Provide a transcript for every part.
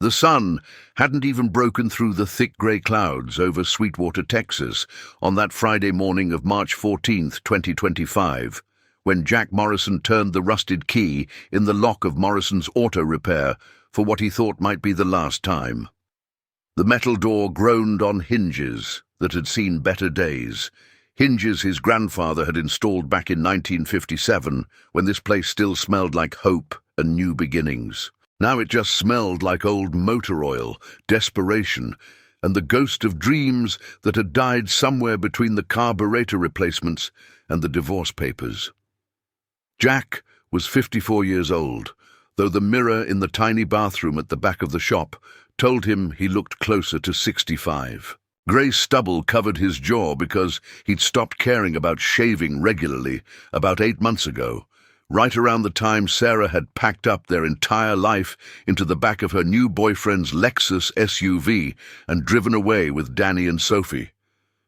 The sun hadn't even broken through the thick grey clouds over Sweetwater, Texas, on that Friday morning of March 14th, 2025, when Jack Morrison turned the rusted key in the lock of Morrison's auto repair for what he thought might be the last time. The metal door groaned on hinges that had seen better days, hinges his grandfather had installed back in 1957, when this place still smelled like hope and new beginnings. Now it just smelled like old motor oil, desperation, and the ghost of dreams that had died somewhere between the carburetor replacements and the divorce papers. Jack was 54 years old, though the mirror in the tiny bathroom at the back of the shop told him he looked closer to 65. Grey stubble covered his jaw because he'd stopped caring about shaving regularly about 8 months ago, right around the time Sarah had packed up their entire life into the back of her new boyfriend's Lexus SUV and driven away with Danny and Sophie.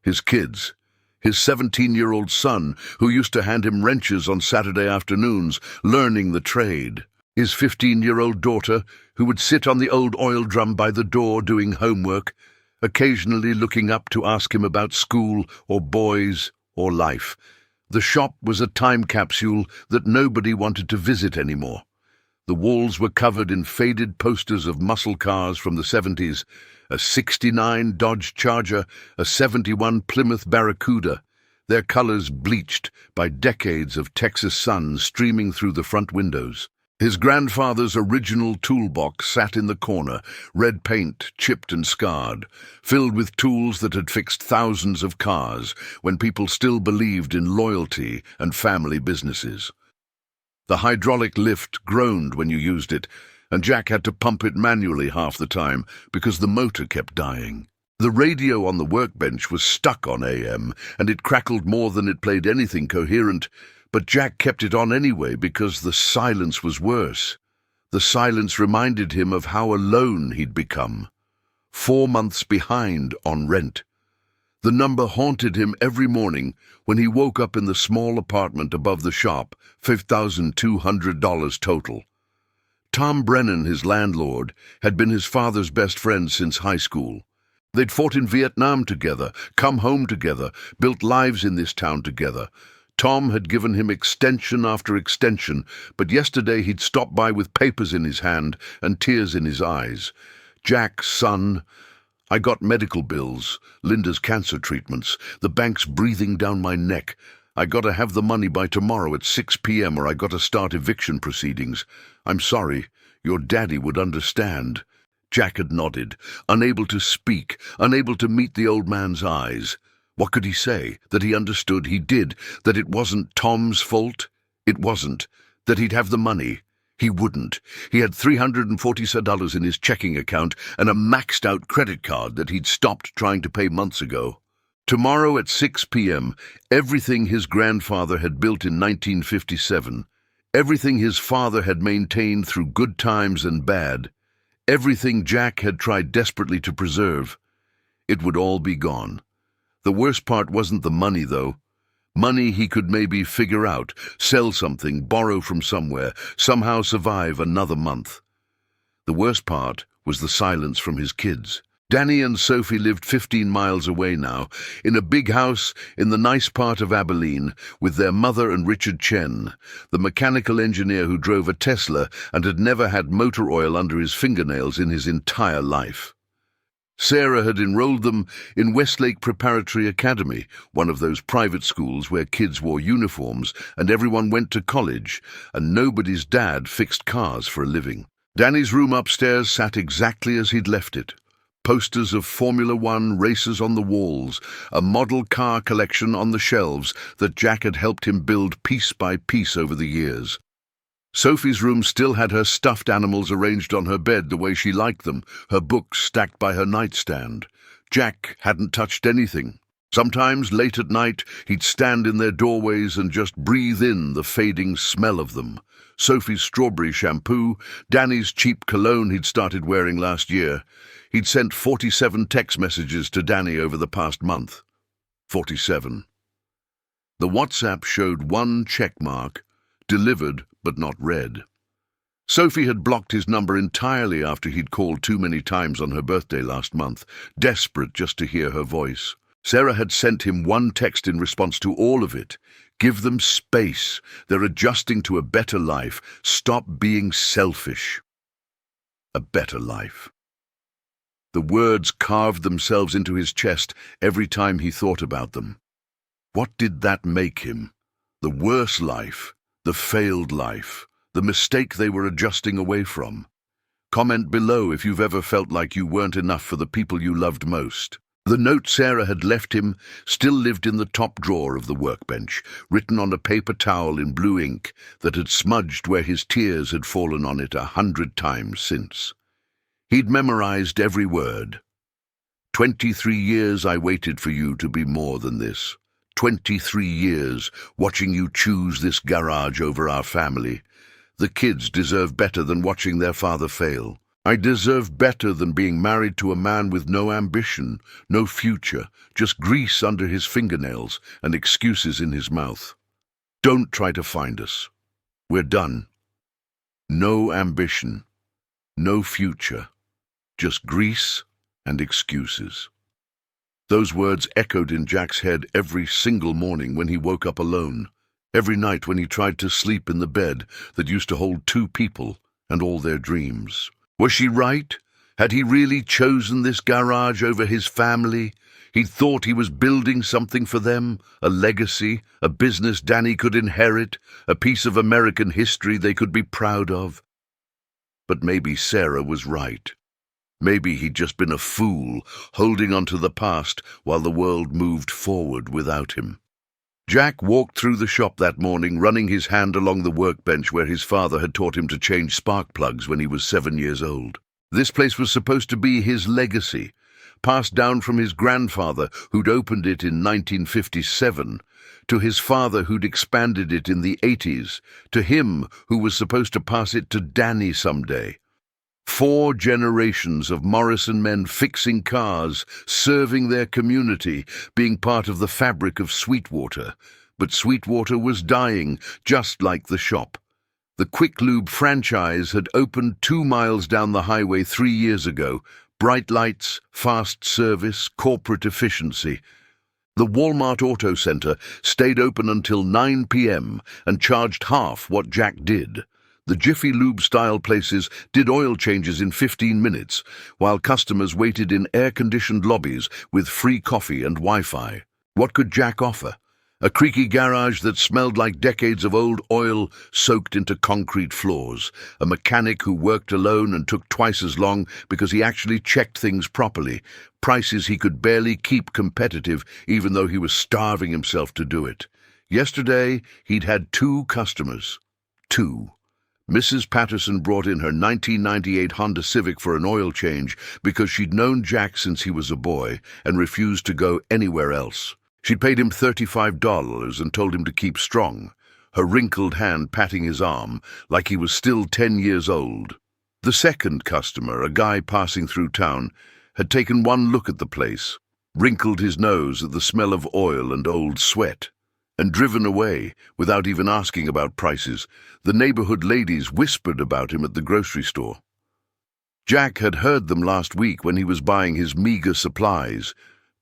His kids, his 17-year-old son, who used to hand him wrenches on Saturday afternoons, learning the trade. His 15-year-old daughter, who would sit on the old oil drum by the door doing homework, occasionally looking up to ask him about school or boys or life. The shop was a time capsule that nobody wanted to visit anymore. The walls were covered in faded posters of muscle cars from the 70s, a 69 Dodge Charger, a 71 Plymouth Barracuda, their colors bleached by decades of Texas sun streaming through the front windows. His grandfather's original toolbox sat in the corner, red paint, chipped and scarred, filled with tools that had fixed thousands of cars when people still believed in loyalty and family businesses. The hydraulic lift groaned when you used it, and Jack had to pump it manually half the time because the motor kept dying. The radio on the workbench was stuck on AM, and it crackled more than it played anything coherent, but Jack kept it on anyway because the silence was worse. The silence reminded him of how alone he'd become. 4 months behind on rent. The number haunted him every morning when he woke up in the small apartment above the shop, $5,200 total. Tom Brennan, his landlord, had been his father's best friend since high school. They'd fought in Vietnam together, come home together, built lives in this town together. Tom had given him extension after extension, but yesterday he'd stopped by with papers in his hand and tears in his eyes. "Jack, son, I got medical bills, Linda's cancer treatments, the bank's breathing down my neck. I gotta have the money by tomorrow at 6 p.m. or I gotta start eviction proceedings. I'm sorry, your daddy would understand." Jack had nodded, unable to speak, unable to meet the old man's eyes. What could he say? That he understood he did, that it wasn't Tom's fault? It wasn't. That he'd have the money? He wouldn't. He had $340 in his checking account and a maxed-out credit card that he'd stopped trying to pay months ago. Tomorrow at 6 p.m., everything his grandfather had built in 1957, everything his father had maintained through good times and bad, everything Jack had tried desperately to preserve, it would all be gone. The worst part wasn't the money, though. Money he could maybe figure out, sell something, borrow from somewhere, somehow survive another month. The worst part was the silence from his kids. Danny and Sophie lived 15 miles away now, in a big house in the nice part of Abilene, with their mother and Richard Chen, the mechanical engineer who drove a Tesla and had never had motor oil under his fingernails in his entire life. Sarah had enrolled them in Westlake Preparatory Academy, one of those private schools where kids wore uniforms and everyone went to college, and nobody's dad fixed cars for a living. Danny's room upstairs sat exactly as he'd left it. Posters of Formula One races on the walls, a model car collection on the shelves that Jack had helped him build piece by piece over the years. Sophie's room still had her stuffed animals arranged on her bed the way she liked them, her books stacked by her nightstand. Jack hadn't touched anything. Sometimes, late at night, he'd stand in their doorways and just breathe in the fading smell of them. Sophie's strawberry shampoo, Danny's cheap cologne he'd started wearing last year. He'd sent 47 text messages to Danny over the past month. 47. The WhatsApp showed one check mark, delivered but not read. Sophie had blocked his number entirely after he'd called too many times on her birthday last month, desperate just to hear her voice. Sarah had sent him one text in response to all of it. Give them space. They're adjusting to a better life. Stop being selfish. A better life. The words carved themselves into his chest every time he thought about them. What did that make him? The worse life, the failed life, the mistake they were adjusting away from. Comment below if you've ever felt like you weren't enough for the people you loved most. The note Sarah had left him still lived in the top drawer of the workbench, written on a paper towel in blue ink that had smudged where his tears had fallen on it 100 times since. He'd memorized every word. 23 years I waited for you to be more than this. 23 years watching you choose this garage over our family. The kids deserve better than watching their father fail. I deserve better than being married to a man with no ambition, no future, just grease under his fingernails and excuses in his mouth. Don't try to find us. We're done. No ambition, no future, just grease and excuses. Those words echoed in Jack's head every single morning when he woke up alone, every night when he tried to sleep in the bed that used to hold two people and all their dreams. Was she right? Had he really chosen this garage over his family? He'd thought he was building something for them, a legacy, a business Danny could inherit, a piece of American history they could be proud of. But maybe Sarah was right. Maybe he'd just been a fool, holding on to the past while the world moved forward without him. Jack walked through the shop that morning, running his hand along the workbench where his father had taught him to change spark plugs when he was 7 years old. This place was supposed to be his legacy, passed down from his grandfather, who'd opened it in 1957, to his father, who'd expanded it in the 80s, to him, who was supposed to pass it to Danny someday. 4 generations of Morrison men fixing cars, serving their community, being part of the fabric of Sweetwater. But Sweetwater was dying, just like the shop. The Quick Lube franchise had opened 2 miles down the highway 3 years ago. Bright lights, fast service, corporate efficiency. The Walmart Auto Center stayed open until 9 p.m. and charged half what Jack did. The Jiffy Lube-style places did oil changes in 15 minutes, while customers waited in air-conditioned lobbies with free coffee and Wi-Fi. What could Jack offer? A creaky garage that smelled like decades of old oil soaked into concrete floors. A mechanic who worked alone and took twice as long because he actually checked things properly. Prices he could barely keep competitive, even though he was starving himself to do it. Yesterday, he'd had 2 customers. 2. Mrs. Patterson brought in her 1998 Honda Civic for an oil change because she'd known Jack since he was a boy and refused to go anywhere else. She'd paid him $35 and told him to keep strong, her wrinkled hand patting his arm like he was still 10 years old. The second customer, a guy passing through town, had taken one look at the place, wrinkled his nose at the smell of oil and old sweat, and driven away without even asking about prices. The neighborhood ladies whispered about him at the grocery store. Jack had heard them last week when he was buying his meager supplies: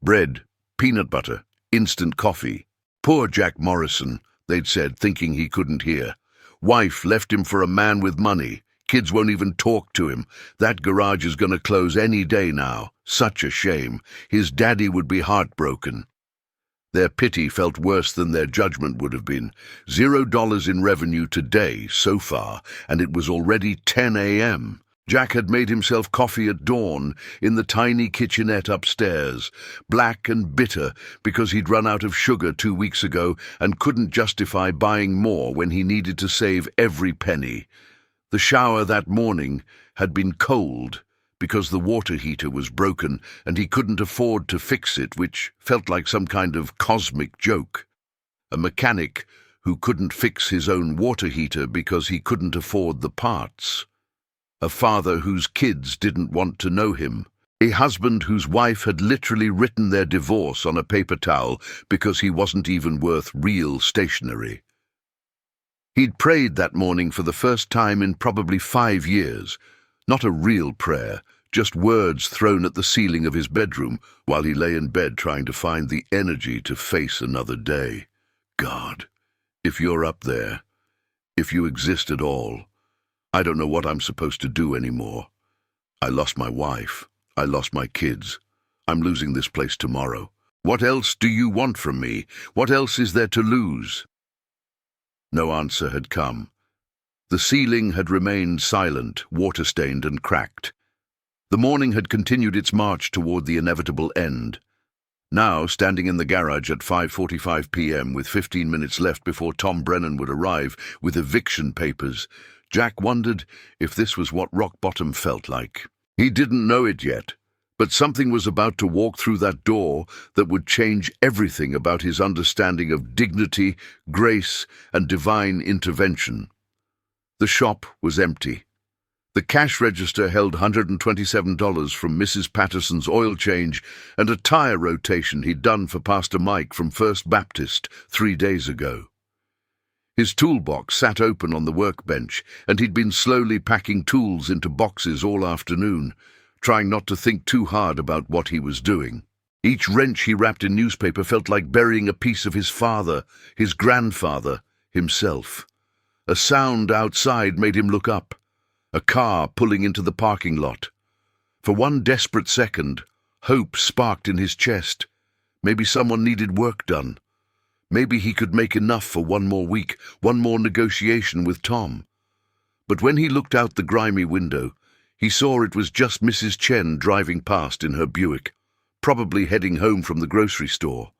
bread, peanut butter, instant coffee. Poor Jack Morrison, they'd said, thinking he couldn't hear. Wife left him for a man with money. Kids won't even talk to him. That garage is going to close any day now. Such a shame. His daddy would be heartbroken. Their pity felt worse than their judgment would have been. $0 in revenue today, so far, and it was already 10 a.m. Jack had made himself coffee at dawn in the tiny kitchenette upstairs, black and bitter because he'd run out of sugar 2 weeks ago and couldn't justify buying more when he needed to save every penny. The shower that morning had been cold because the water heater was broken and he couldn't afford to fix it, which felt like some kind of cosmic joke. A mechanic who couldn't fix his own water heater because he couldn't afford the parts. A father whose kids didn't want to know him. A husband whose wife had literally written their divorce on a paper towel because he wasn't even worth real stationery. He'd prayed that morning for the first time in probably 5 years. Not a real prayer, just words thrown at the ceiling of his bedroom while he lay in bed trying to find the energy to face another day. God, if you're up there, if you exist at all, I don't know what I'm supposed to do anymore. I lost my wife. I lost my kids. I'm losing this place tomorrow. What else do you want from me? What else is there to lose? No answer had come. The ceiling had remained silent, water-stained and cracked. The morning had continued its march toward the inevitable end. Now, standing in the garage at 5:45 p.m. with 15 minutes left before Tom Brennan would arrive with eviction papers, Jack wondered if this was what rock bottom felt like. He didn't know it yet, but something was about to walk through that door that would change everything about his understanding of dignity, grace, and divine intervention. The shop was empty. The cash register held $127 from Mrs. Patterson's oil change and a tire rotation he'd done for Pastor Mike from First Baptist 3 days ago. His toolbox sat open on the workbench, and he'd been slowly packing tools into boxes all afternoon, trying not to think too hard about what he was doing. Each wrench he wrapped in newspaper felt like burying a piece of his father, his grandfather, himself. A sound outside made him look up. A car pulling into the parking lot. For one desperate second, hope sparked in his chest. Maybe someone needed work done. Maybe he could make enough for one more week, one more negotiation with Tom. But when he looked out the grimy window, he saw it was just Mrs. Chen driving past in her Buick, probably heading home from the grocery store.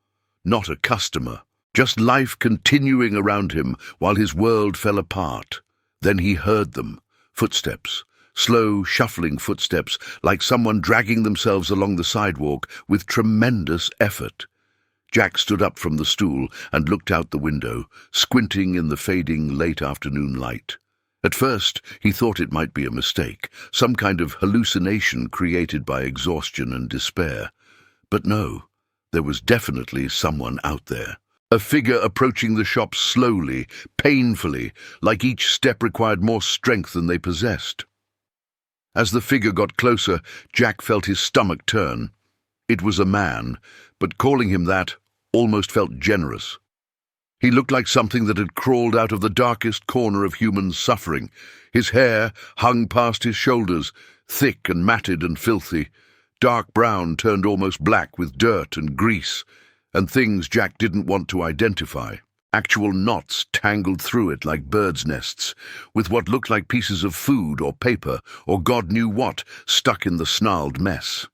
Not a customer. Just life continuing around him while his world fell apart. Then he heard them. Footsteps. Slow, shuffling footsteps, like someone dragging themselves along the sidewalk with tremendous effort. Jack stood up from the stool and looked out the window, squinting in the fading late afternoon light. At first, he thought it might be a mistake, some kind of hallucination created by exhaustion and despair. But no, there was definitely someone out there. A figure approaching the shop slowly, painfully, like each step required more strength than they possessed. As the figure got closer, Jack felt his stomach turn. It was a man, but calling him that almost felt generous. He looked like something that had crawled out of the darkest corner of human suffering. His hair hung past his shoulders, thick and matted and filthy, dark brown turned almost black with dirt and grease, and things Jack didn't want to identify. Actual knots tangled through it like birds' nests, with what looked like pieces of food or paper or God knew what stuck in the snarled mess.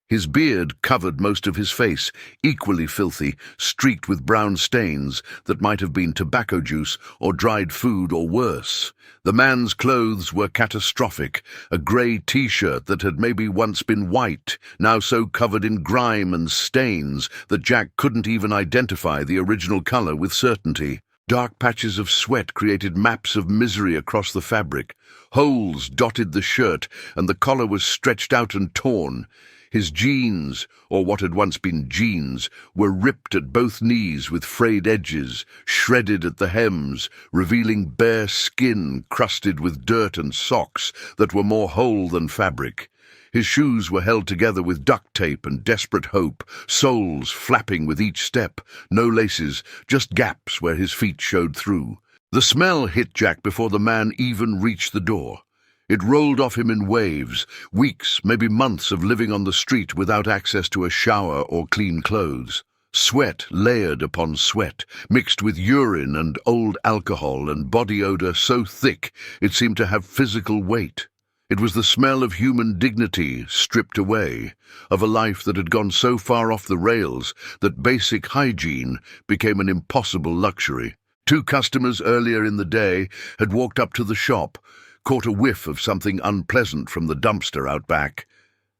His beard covered most of his face, equally filthy, streaked with brown stains that might have been tobacco juice or dried food or worse. The man's clothes were catastrophic, a grey T-shirt that had maybe once been white, now so covered in grime and stains that Jack couldn't even identify the original colour with certainty. Dark patches of sweat created maps of misery across the fabric. Holes dotted the shirt, and the collar was stretched out and torn. His jeans, or what had once been jeans, were ripped at both knees with frayed edges, shredded at the hems, revealing bare skin crusted with dirt and socks that were more whole than fabric. His shoes were held together with duct tape and desperate hope, soles flapping with each step, no laces, just gaps where his feet showed through. The smell hit Jack before the man even reached the door. It rolled off him in waves, weeks, maybe months of living on the street without access to a shower or clean clothes. Sweat layered upon sweat, mixed with urine and old alcohol and body odor so thick it seemed to have physical weight. It was the smell of human dignity stripped away, of a life that had gone so far off the rails that basic hygiene became an impossible luxury. 2 customers earlier in the day had walked up to the shop, caught a whiff of something unpleasant from the dumpster out back,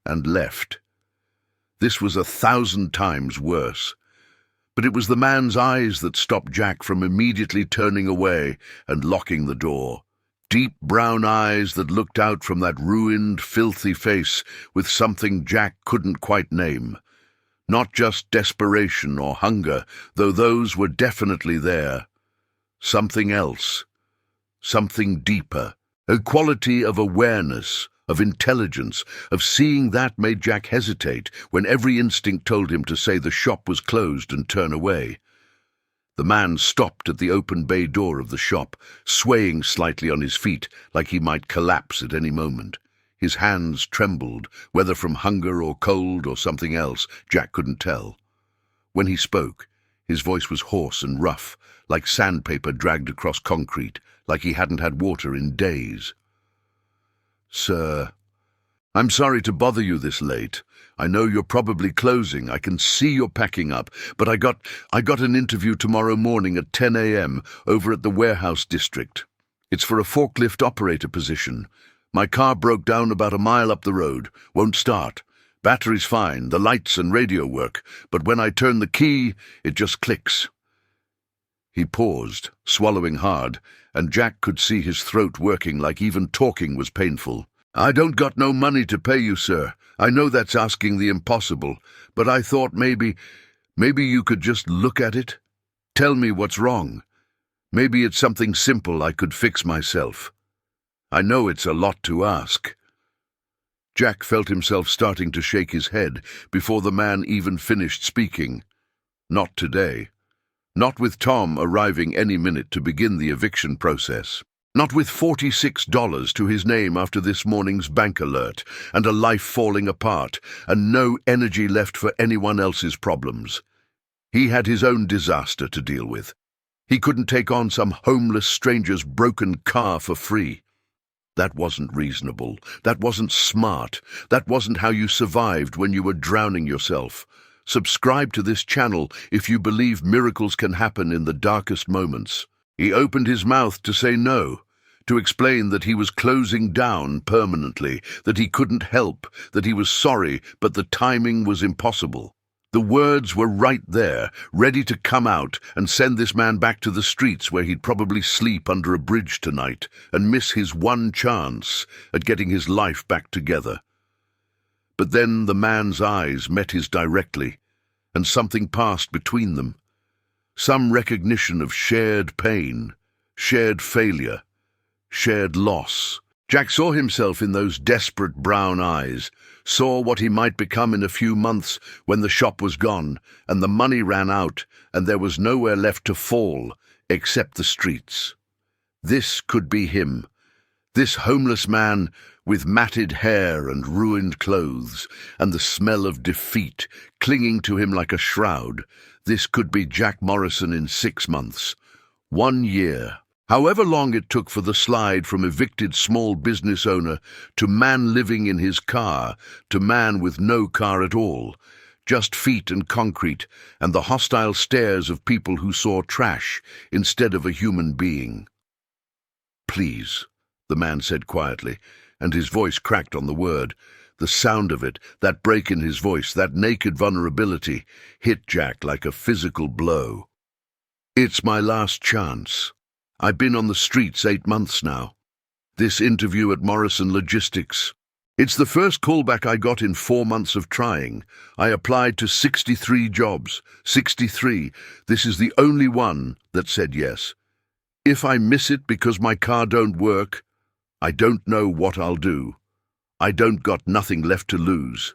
and left. This was 1,000 times worse. But it was the man's eyes that stopped Jack from immediately turning away and locking the door. Deep brown eyes that looked out from that ruined, filthy face with something Jack couldn't quite name. Not just desperation or hunger, though those were definitely there. something else, something deeper. A quality of awareness, of intelligence, of seeing that made Jack hesitate when every instinct told him to say the shop was closed and turn away. The man stopped at the open bay door of the shop, swaying slightly on his feet like he might collapse at any moment. His hands trembled, whether from hunger or cold or something else, Jack couldn't tell. When he spoke, his voice was hoarse and rough, like sandpaper dragged across concrete, like he hadn't had water in days. "Sir, I'm sorry to bother you this late. I know you're probably closing. I can see you're packing up, but I got an interview tomorrow morning at 10 a.m. over at the warehouse district. It's for a forklift operator position. My car broke down about a mile up the road. Won't start. Battery's fine, the lights and radio work, but when I turn the key, it just clicks." He paused, swallowing hard, and Jack could see his throat working like even talking was painful. "I don't got no money to pay you, sir. I know that's asking the impossible, but I thought maybe you could just look at it. Tell me what's wrong. Maybe it's something simple I could fix myself. I know it's a lot to ask." Jack felt himself starting to shake his head before the man even finished speaking. Not today. Not with Tom arriving any minute to begin the eviction process. Not with $46 to his name after this morning's bank alert, and a life falling apart, and no energy left for anyone else's problems. He had his own disaster to deal with. He couldn't take on some homeless stranger's broken car for free. That wasn't reasonable. That wasn't smart. That wasn't how you survived when you were drowning yourself. Subscribe to this channel if you believe miracles can happen in the darkest moments. He opened his mouth to say no, to explain that he was closing down permanently, that he couldn't help, that he was sorry, but the timing was impossible. The words were right there, ready to come out and send this man back to the streets where he'd probably sleep under a bridge tonight and miss his one chance at getting his life back together. But then the man's eyes met his directly, and something passed between them. Some recognition of shared pain, shared failure, shared loss. Jack saw himself in those desperate brown eyes, saw what he might become in a few months when the shop was gone, and the money ran out, and there was nowhere left to fall except the streets. This could be him. This homeless man with matted hair and ruined clothes, and the smell of defeat clinging to him like a shroud. This could be Jack Morrison in 6 months. 1 year. However long it took for the slide from evicted small business owner to man living in his car to man with no car at all, just feet and concrete and the hostile stares of people who saw trash instead of a human being. "Please," the man said quietly, and his voice cracked on the word. The sound of it, that break in his voice, that naked vulnerability, hit Jack like a physical blow. "It's my last chance. I've been on the streets 8 months now. This interview at Morrison Logistics. It's the first callback I got in 4 months of trying. I applied to 63 jobs. 63. This is the only one that said yes. If I miss it because my car don't work, I don't know what I'll do. I don't got nothing left to lose."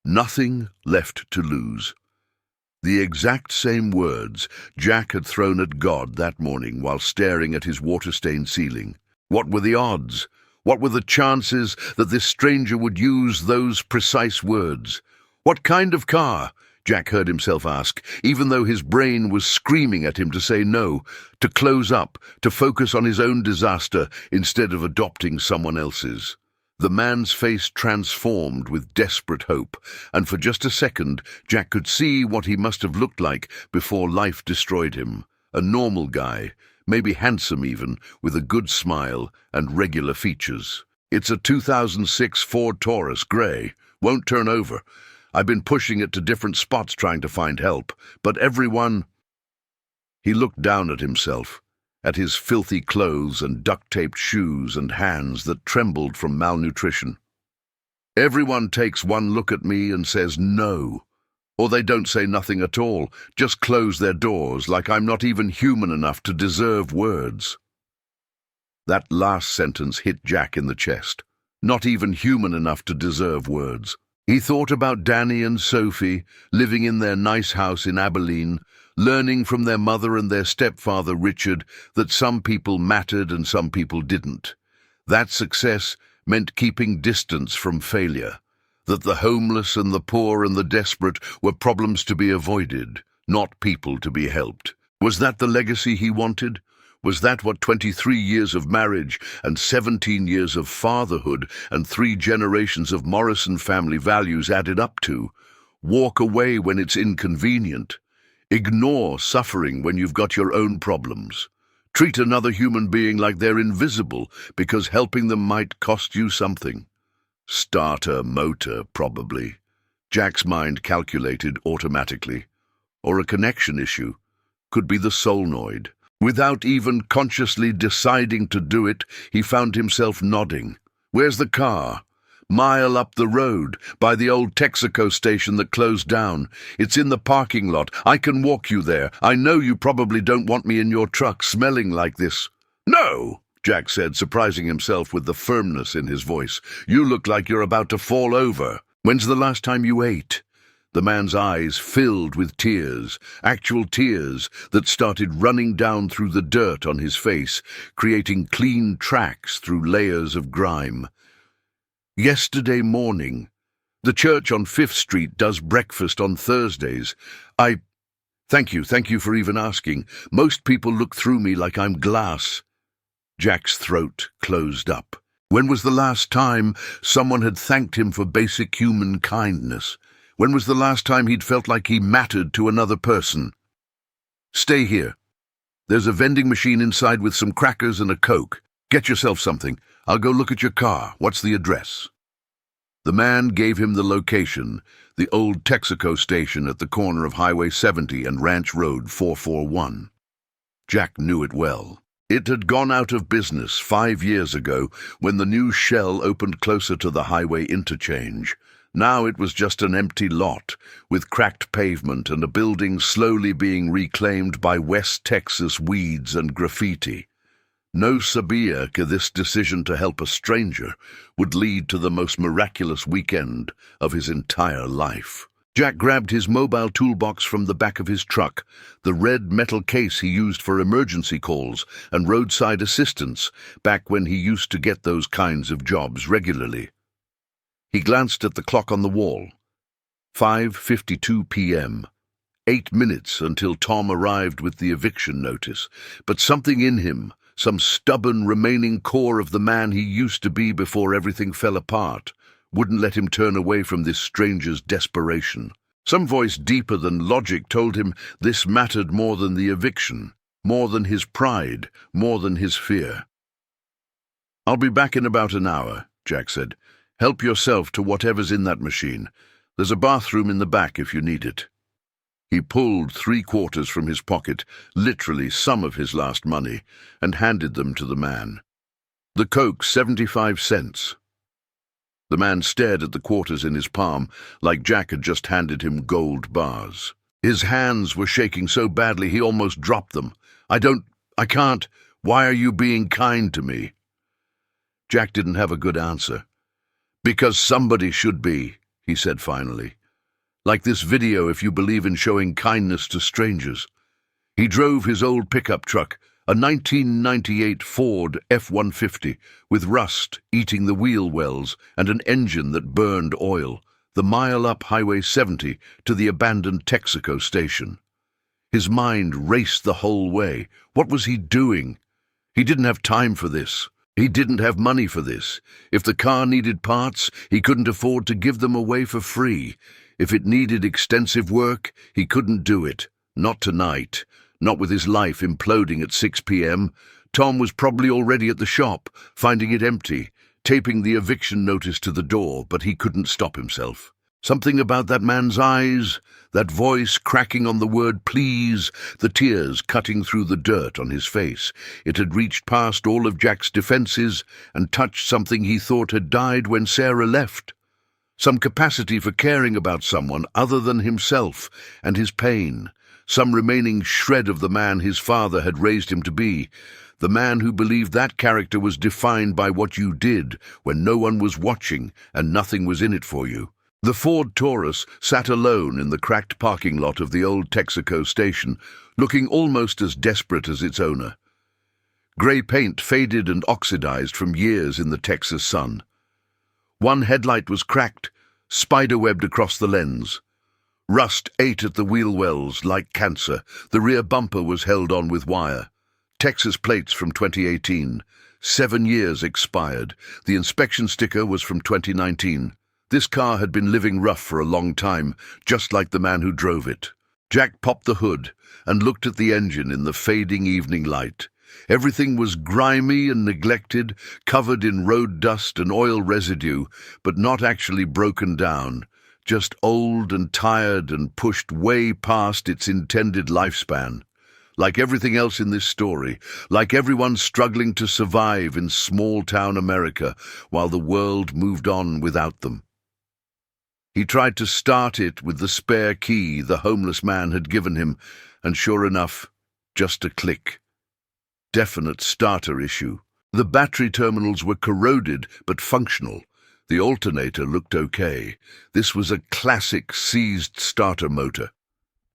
Nothing left to lose. The exact same words Jack had thrown at God that morning while staring at his water-stained ceiling. What were the odds? What were the chances that this stranger would use those precise words? "What kind of car?" Jack heard himself ask, even though his brain was screaming at him to say no, to close up, to focus on his own disaster instead of adopting someone else's. The man's face transformed with desperate hope, and for just a second Jack could see what he must have looked like before life destroyed him. A normal guy, maybe handsome even, with a good smile and regular features. "It's a 2006 Ford Taurus Grey. Won't turn over. I've been pushing it to different spots trying to find help, but everyone—" He looked down at himself, at his filthy clothes and duct-taped shoes and hands that trembled from malnutrition. "Everyone takes one look at me and says no. Or they don't say nothing at all, just close their doors like I'm not even human enough to deserve words. That last sentence hit Jack in the chest. Not even human enough to deserve words. He thought about Danny and Sophie, living in their nice house in Abilene, learning from their mother and their stepfather Richard that some people mattered and some people didn't. That success meant keeping distance from failure. That the homeless and the poor and the desperate were problems to be avoided, not people to be helped. Was that the legacy he wanted? Was that what 23 years of marriage and 17 years of fatherhood and 3 generations of Morrison family values added up to? Walk away when it's inconvenient. Ignore suffering when you've got your own problems. Treat another human being like they're invisible because helping them might cost you something. Starter motor, probably. Jack's mind calculated automatically. Or a connection issue. Could be the solenoid. Without even consciously deciding to do it, he found himself nodding. Where's the car? Mile up the road, by the old Texaco station that closed down. It's in the parking lot. I can walk you there. I know you probably don't want me in your truck smelling like this. No, Jack said, surprising himself with the firmness in his voice. You look like you're about to fall over. When's the last time you ate? The man's eyes filled with tears, actual tears that started running down through the dirt on his face, creating clean tracks through layers of grime. Yesterday morning. The church on 5th Street does breakfast on Thursdays. Thank you for even asking. Most people look through me like I'm glass. Jack's throat closed up. When was the last time someone had thanked him for basic human kindness? When was the last time he'd felt like he mattered to another person? Stay here. There's a vending machine inside with some crackers and a Coke. Get yourself something. I'll go look at your car. What's the address? The man gave him the location, the old Texaco station at the corner of Highway 70 and Ranch Road 441. Jack knew it well. It had gone out of business 5 years ago when the new Shell opened closer to the highway interchange. Now it was just an empty lot, with cracked pavement and a building slowly being reclaimed by West Texas weeds and graffiti. No sabía que this decision to help a stranger would lead to the most miraculous weekend of his entire life. Jack grabbed his mobile toolbox from the back of his truck, the red metal case he used for emergency calls and roadside assistance back when he used to get those kinds of jobs regularly. He glanced at the clock on the wall. 5:52 p.m. 8 minutes until Tom arrived with the eviction notice, but something in him, some stubborn remaining core of the man he used to be before everything fell apart, wouldn't let him turn away from this stranger's desperation. Some voice deeper than logic told him this mattered more than the eviction, more than his pride, more than his fear. "I'll be back in about an hour," Jack said. "Help yourself to whatever's in that machine. There's a bathroom in the back if you need it." He pulled 3 quarters from his pocket, literally some of his last money, and handed them to the man. "The Coke, 75 cents. The man stared at the quarters in his palm like Jack had just handed him gold bars. His hands were shaking so badly he almost dropped them. I can't. Why are you being kind to me?" Jack didn't have a good answer. "Because somebody should be," he said finally. "Like this video if you believe in showing kindness to strangers." He drove his old pickup truck, a 1998 Ford F-150, with rust eating the wheel wells and an engine that burned oil, the mile up Highway 70 to the abandoned Texaco station. His mind raced the whole way. What was he doing? He didn't have time for this. He didn't have money for this. If the car needed parts, he couldn't afford to give them away for free. If it needed extensive work, he couldn't do it. Not tonight. Not with his life imploding at 6 p.m. Tom was probably already at the shop, finding it empty, taping the eviction notice to the door, but he couldn't stop himself. Something about that man's eyes, that voice cracking on the word please, the tears cutting through the dirt on his face. It had reached past all of Jack's defenses and touched something he thought had died when Sarah left. some capacity for caring about someone other than himself and his pain, some remaining shred of the man his father had raised him to be, the man who believed that character was defined by what you did when no one was watching and nothing was in it for you. The Ford Taurus sat alone in the cracked parking lot of the old Texaco station, looking almost as desperate as its owner. Grey paint faded and oxidized from years in the Texas sun. One headlight was cracked, spiderwebbed across the lens. Rust ate at the wheel wells like cancer. The rear bumper was held on with wire. Texas plates from 2018. 7 years expired. The inspection sticker was from 2019. This car had been living rough for a long time, just like the man who drove it. Jack popped the hood and looked at the engine in the fading evening light. Everything was grimy and neglected, covered in road dust and oil residue, but not actually broken down, just old and tired and pushed way past its intended lifespan. Like everything else in this story, like everyone struggling to survive in small-town America while the world moved on without them. He tried to start it with the spare key the homeless man had given him, and sure enough, just a click. Definite starter issue. The battery terminals were corroded but functional. The alternator looked okay. This was a classic seized starter motor.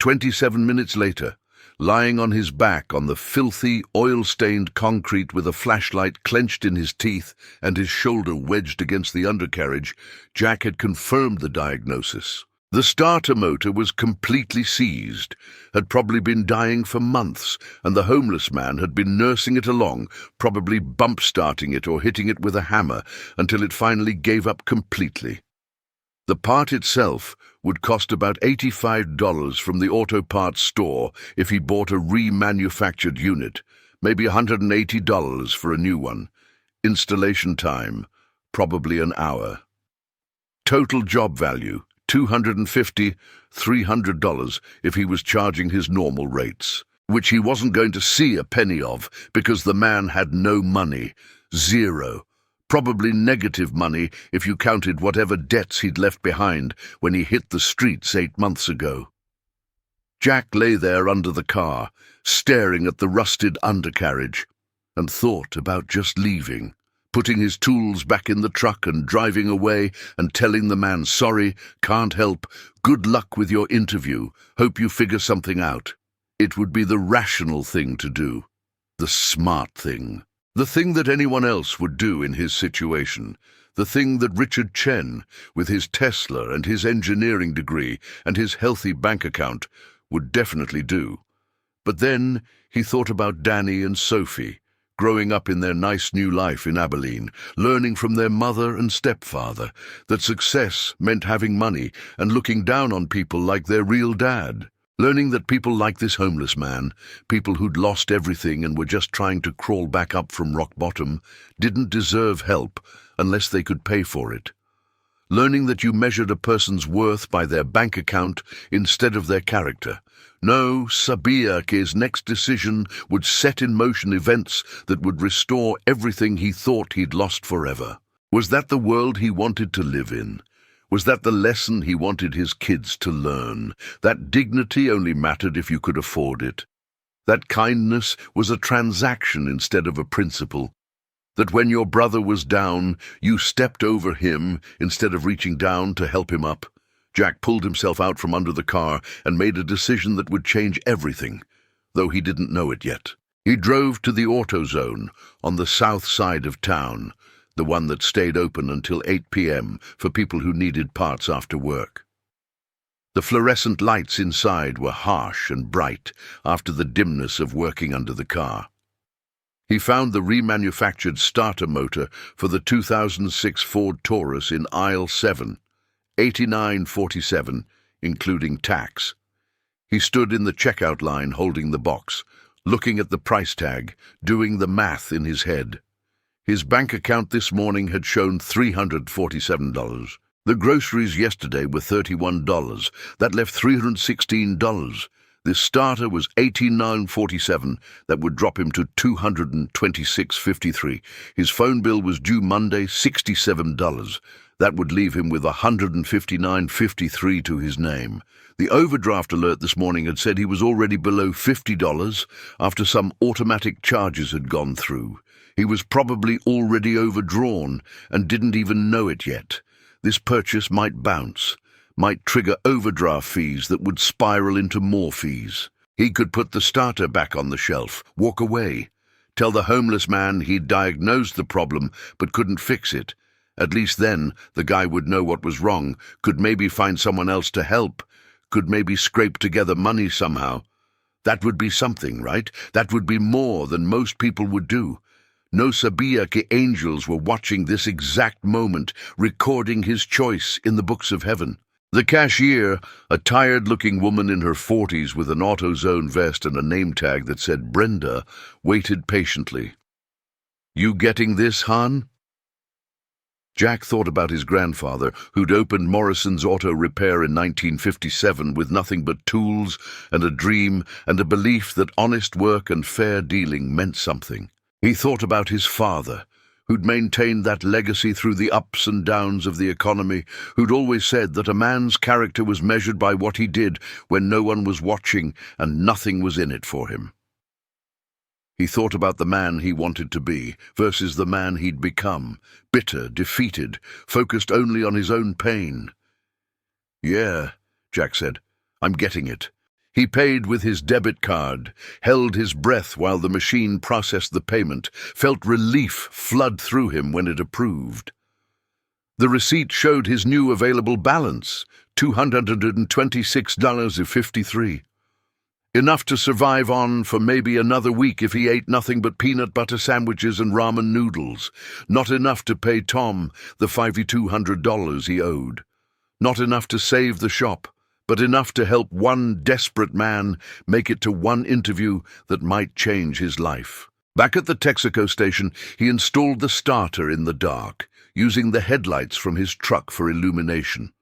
27 minutes later, lying on his back on the filthy, oil-stained concrete with a flashlight clenched in his teeth and his shoulder wedged against the undercarriage, Jack had confirmed the diagnosis. The starter motor was completely seized, had probably been dying for months, and the homeless man had been nursing it along, probably bump-starting it or hitting it with a hammer until it finally gave up completely. The part itself would cost about $85 from the auto parts store if he bought a remanufactured unit, maybe $180 for a new one. Installation time, probably an hour. Total job value, $250, $300 if he was charging his normal rates, which he wasn't going to see a penny of because the man had no money, zero. Probably negative money if you counted whatever debts he'd left behind when he hit the streets 8 months ago. Jack lay there under the car, staring at the rusted undercarriage, and thought about just leaving, putting his tools back in the truck and driving away and telling the man, sorry, can't help, good luck with your interview, hope you figure something out. It would be the rational thing to do, the smart thing. The thing that anyone else would do in his situation, the thing that Richard Chen, with his Tesla and his engineering degree and his healthy bank account, would definitely do. But then he thought about Danny and Sophie, growing up in their nice new life in Abilene, learning from their mother and stepfather that success meant having money and looking down on people like their real dad. Learning that people like this homeless man, people who'd lost everything and were just trying to crawl back up from rock bottom, didn't deserve help unless they could pay for it. Learning that you measured a person's worth by their bank account instead of their character. No, Sabia's next decision would set in motion events that would restore everything he thought he'd lost forever. Was that the world he wanted to live in? Was that the lesson he wanted his kids to learn? That dignity only mattered if you could afford it? That kindness was a transaction instead of a principle? That when your brother was down, you stepped over him instead of reaching down to help him up? Jack pulled himself out from under the car and made a decision that would change everything, though he didn't know it yet. He drove to the AutoZone on the south side of town, the one that stayed open until 8 p.m. for people who needed parts after work. The fluorescent lights inside were harsh and bright after the dimness of working under the car. He found the remanufactured starter motor for the 2006 Ford Taurus in aisle 7, $89.47, including tax. He stood in the checkout line holding the box, looking at the price tag, doing the math in his head. His bank account this morning had shown $347. The groceries yesterday were $31. That left $316. This starter was $89.47. That would drop him to $226.53. His phone bill was due Monday, $67. That would leave him with $159.53 to his name. The overdraft alert this morning had said he was already below $50 after some automatic charges had gone through. He was probably already overdrawn and didn't even know it yet. This purchase might bounce, might trigger overdraft fees that would spiral into more fees. He could put the starter back on the shelf, walk away, tell the homeless man he'd diagnosed the problem but couldn't fix it. At least then the guy would know what was wrong, could maybe find someone else to help, could maybe scrape together money somehow. That would be something, right? That would be more than most people would do. No sabía que angels were watching this exact moment, recording his choice in the books of heaven. The cashier, a tired-looking woman in her 40s with an AutoZone vest and a name tag that said Brenda, waited patiently. "You getting this, hon?" Jack thought about his grandfather, who'd opened Morrison's auto repair in 1957 with nothing but tools and a dream and a belief that honest work and fair dealing meant something. He thought about his father, who'd maintained that legacy through the ups and downs of the economy, who'd always said that a man's character was measured by what he did when no one was watching and nothing was in it for him. He thought about the man he wanted to be versus the man he'd become, bitter, defeated, focused only on his own pain. "Yeah," Jack said, "I'm getting it." He paid with his debit card, held his breath while the machine processed the payment, felt relief flood through him when it approved. The receipt showed his new available balance, $226.53. Enough to survive on for maybe another week if he ate nothing but peanut butter sandwiches and ramen noodles. Not enough to pay Tom the $5,200 he owed. Not enough to save the shop, but enough to help one desperate man make it to one interview that might change his life. Back at the Texaco station, he installed the starter in the dark, using the headlights from his truck for illumination.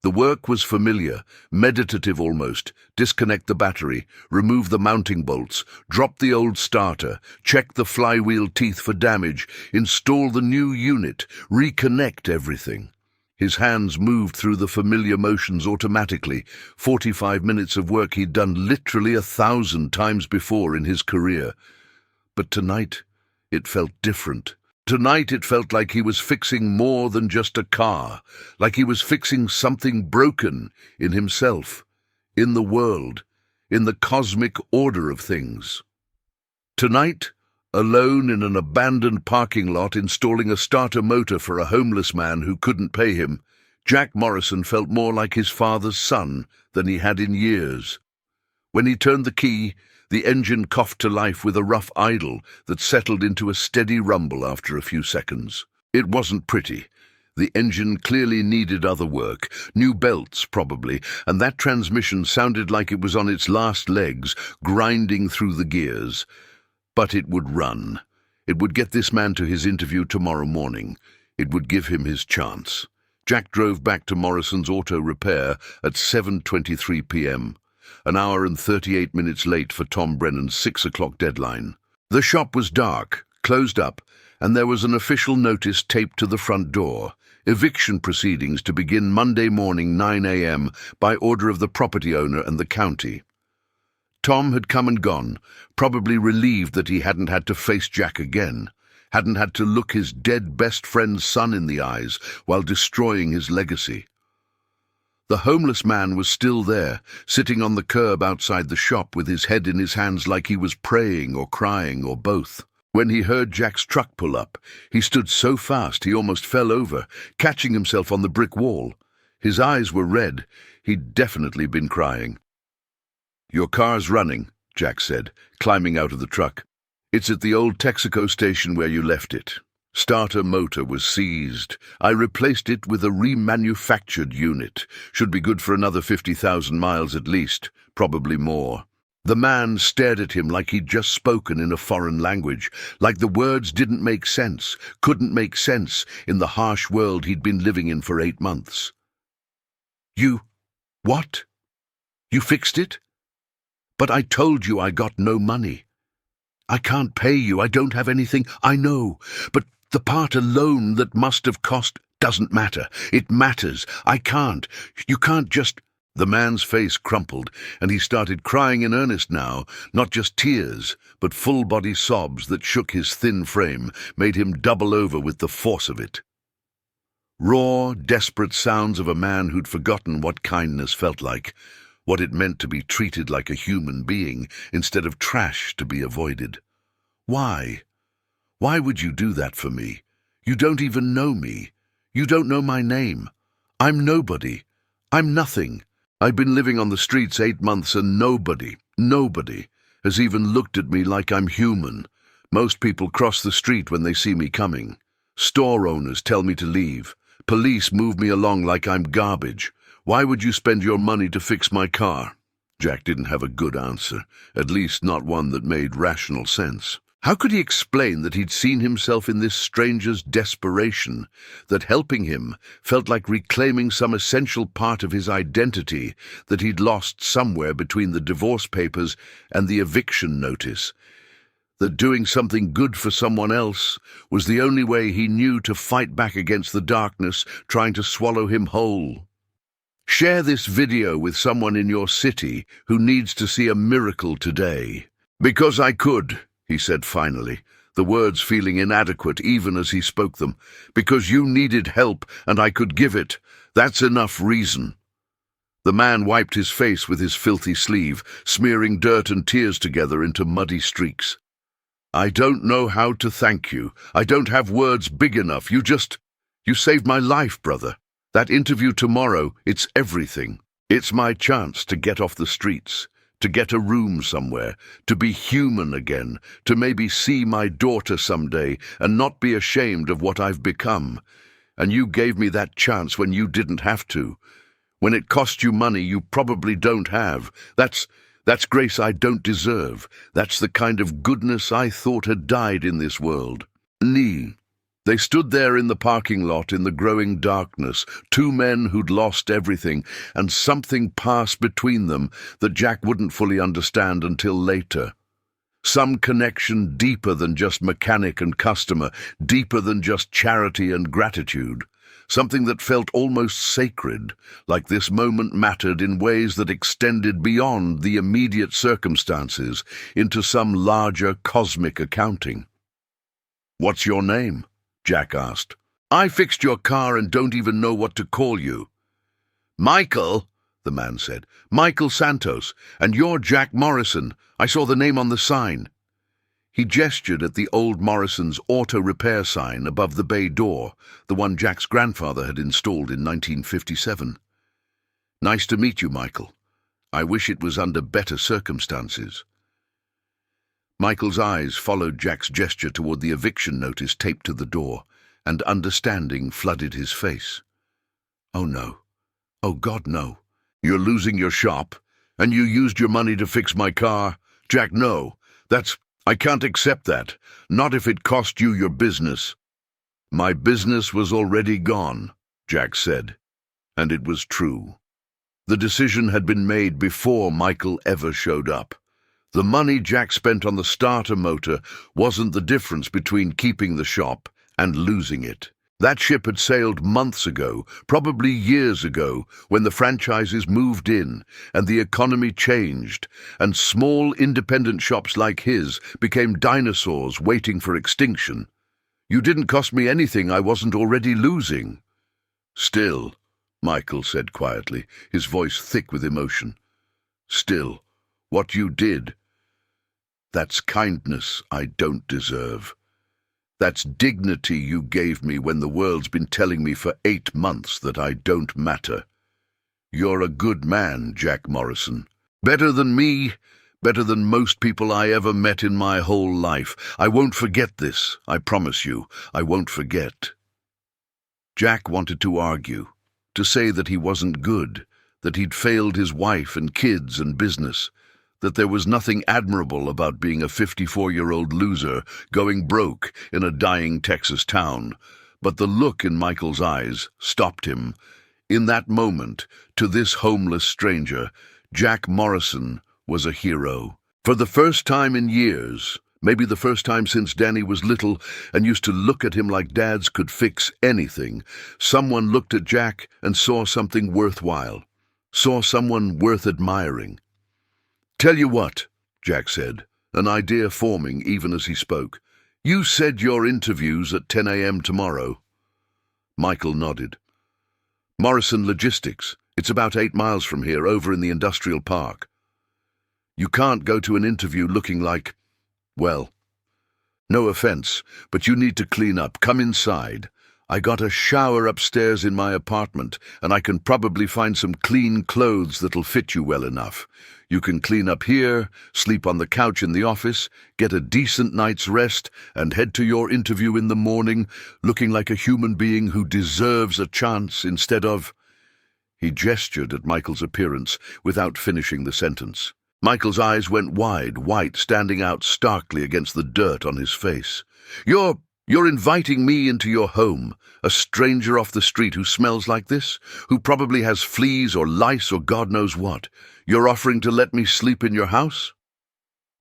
The work was familiar, meditative almost. Disconnect the battery, remove the mounting bolts, drop the old starter, check the flywheel teeth for damage, install the new unit, reconnect everything. His hands moved through the familiar motions automatically, 45 minutes of work he'd done literally 1,000 times before in his career. But tonight, it felt different. Tonight it felt like he was fixing more than just a car, like he was fixing something broken in himself, in the world, in the cosmic order of things. Tonight, alone in an abandoned parking lot installing a starter motor for a homeless man who couldn't pay him, Jack Morrison felt more like his father's son than he had in years. When he turned the key, the engine coughed to life with a rough idle that settled into a steady rumble after a few seconds. It wasn't pretty. The engine clearly needed other work, new belts probably, and that transmission sounded like it was on its last legs, grinding through the gears. But it would run. It would get this man to his interview tomorrow morning. It would give him his chance. Jack drove back to Morrison's auto repair at 7:23 p.m., an hour and 38 minutes late for Tom Brennan's 6 o'clock deadline. The shop was dark, closed up, and there was an official notice taped to the front door. Eviction proceedings to begin Monday morning 9 a.m. by order of the property owner and the county. Tom had come and gone, probably relieved that he hadn't had to face Jack again, hadn't had to look his dead best friend's son in the eyes while destroying his legacy. The homeless man was still there, sitting on the curb outside the shop with his head in his hands like he was praying or crying or both. When he heard Jack's truck pull up, he stood so fast he almost fell over, catching himself on the brick wall. His eyes were red. He'd definitely been crying. "Your car's running," Jack said, climbing out of the truck. "It's at the old Texaco station where you left it. Starter motor was seized. I replaced it with a remanufactured unit. Should be good for another 50,000 miles at least, probably more." The man stared at him like he'd just spoken in a foreign language, like the words didn't make sense, couldn't make sense in the harsh world he'd been living in for 8 months. "You... what? You fixed it? But I told you I got no money. I can't pay you, I don't have anything, I know, but the part alone that must have cost doesn't matter. It matters. I can't. You can't just—" The man's face crumpled, and he started crying in earnest now, not just tears, but full-body sobs that shook his thin frame, made him double over with the force of it. Raw, desperate sounds of a man who'd forgotten what kindness felt like, what it meant to be treated like a human being instead of trash to be avoided. Why? Why would you do that for me? You don't even know me. You don't know my name. I'm nobody. I'm nothing. I've been living on the streets 8 months and nobody has even looked at me like I'm human. Most people cross the street when they see me coming. Store owners tell me to leave. Police move me along like I'm garbage. Why would you spend your money to fix my car? Jack didn't have a good answer, at least not one that made rational sense. How could he explain that he'd seen himself in this stranger's desperation, that helping him felt like reclaiming some essential part of his identity that he'd lost somewhere between the divorce papers and the eviction notice, that doing something good for someone else was the only way he knew to fight back against the darkness trying to swallow him whole? Share this video with someone in your city who needs to see a miracle today. Because I could, he said finally, the words feeling inadequate even as he spoke them. Because you needed help and I could give it. That's enough reason. The man wiped his face with his filthy sleeve, smearing dirt and tears together into muddy streaks. I don't know how to thank you. I don't have words big enough. You saved my life, brother. That interview tomorrow, it's everything. It's my chance to get off the streets, to get a room somewhere, to be human again, to maybe see my daughter someday and not be ashamed of what I've become. And you gave me that chance when you didn't have to. When it cost you money you probably don't have. That's grace I don't deserve. That's the kind of goodness I thought had died in this world. They stood there in the parking lot in the growing darkness, 2 men who'd lost everything, and something passed between them that Jack wouldn't fully understand until later. Some connection deeper than just mechanic and customer, deeper than just charity and gratitude. Something that felt almost sacred, like this moment mattered in ways that extended beyond the immediate circumstances into some larger cosmic accounting. "What's your name?" Jack asked. "I fixed your car and don't even know what to call you." "Michael," the man said. "Michael Santos. And you're Jack Morrison. I saw the name on the sign." He gestured at the old Morrison's auto repair sign above the bay door, the one Jack's grandfather had installed in 1957. "Nice to meet you, Michael. I wish it was under better circumstances." Michael's eyes followed Jack's gesture toward the eviction notice taped to the door, and understanding flooded his face. "Oh no. Oh God, no. You're losing your shop, and you used your money to fix my car? Jack, no. I can't accept that. Not if it cost you your business." "My business was already gone," Jack said, and it was true. The decision had been made before Michael ever showed up. The money Jack spent on the starter motor wasn't the difference between keeping the shop and losing it. That ship had sailed months ago, probably years ago, when the franchises moved in and the economy changed, and small independent shops like his became dinosaurs waiting for extinction. "You didn't cost me anything I wasn't already losing." "Still," Michael said quietly, his voice thick with emotion. "Still, what you did, that's kindness I don't deserve. That's dignity you gave me when the world's been telling me for 8 months that I don't matter. You're a good man, Jack Morrison. Better than me, better than most people I ever met in my whole life. I won't forget this, I promise you. I won't forget." Jack wanted to argue, to say that he wasn't good, that he'd failed his wife and kids and business, that there was nothing admirable about being a 54-year-old loser going broke in a dying Texas town. But the look in Michael's eyes stopped him. In that moment, to this homeless stranger, Jack Morrison was a hero. For the first time in years, Maybe the first time since Danny was little and used to look at him like dads could fix anything, someone looked at Jack and saw something worthwhile, saw someone worth admiring. "Tell you what," Jack said, an idea forming even as he spoke. "You said your interview's at 10 a.m. tomorrow." Michael nodded. "Morrison Logistics. It's about 8 miles from here, over in the industrial park. You can't go to an interview looking like, well, no offense, but you need to clean up. Come inside. I got a shower upstairs in my apartment, and I can probably find some clean clothes that'll fit you well enough. You can clean up here, sleep on the couch in the office, get a decent night's rest, and head to your interview in the morning looking like a human being who deserves a chance instead of—" He gestured at Michael's appearance without finishing the sentence. Michael's eyes went wide, white, standing out starkly against the dirt on his face. You're inviting me into your home, a stranger off the street who smells like this, who probably has fleas or lice or God knows what. You're offering to let me sleep in your house?"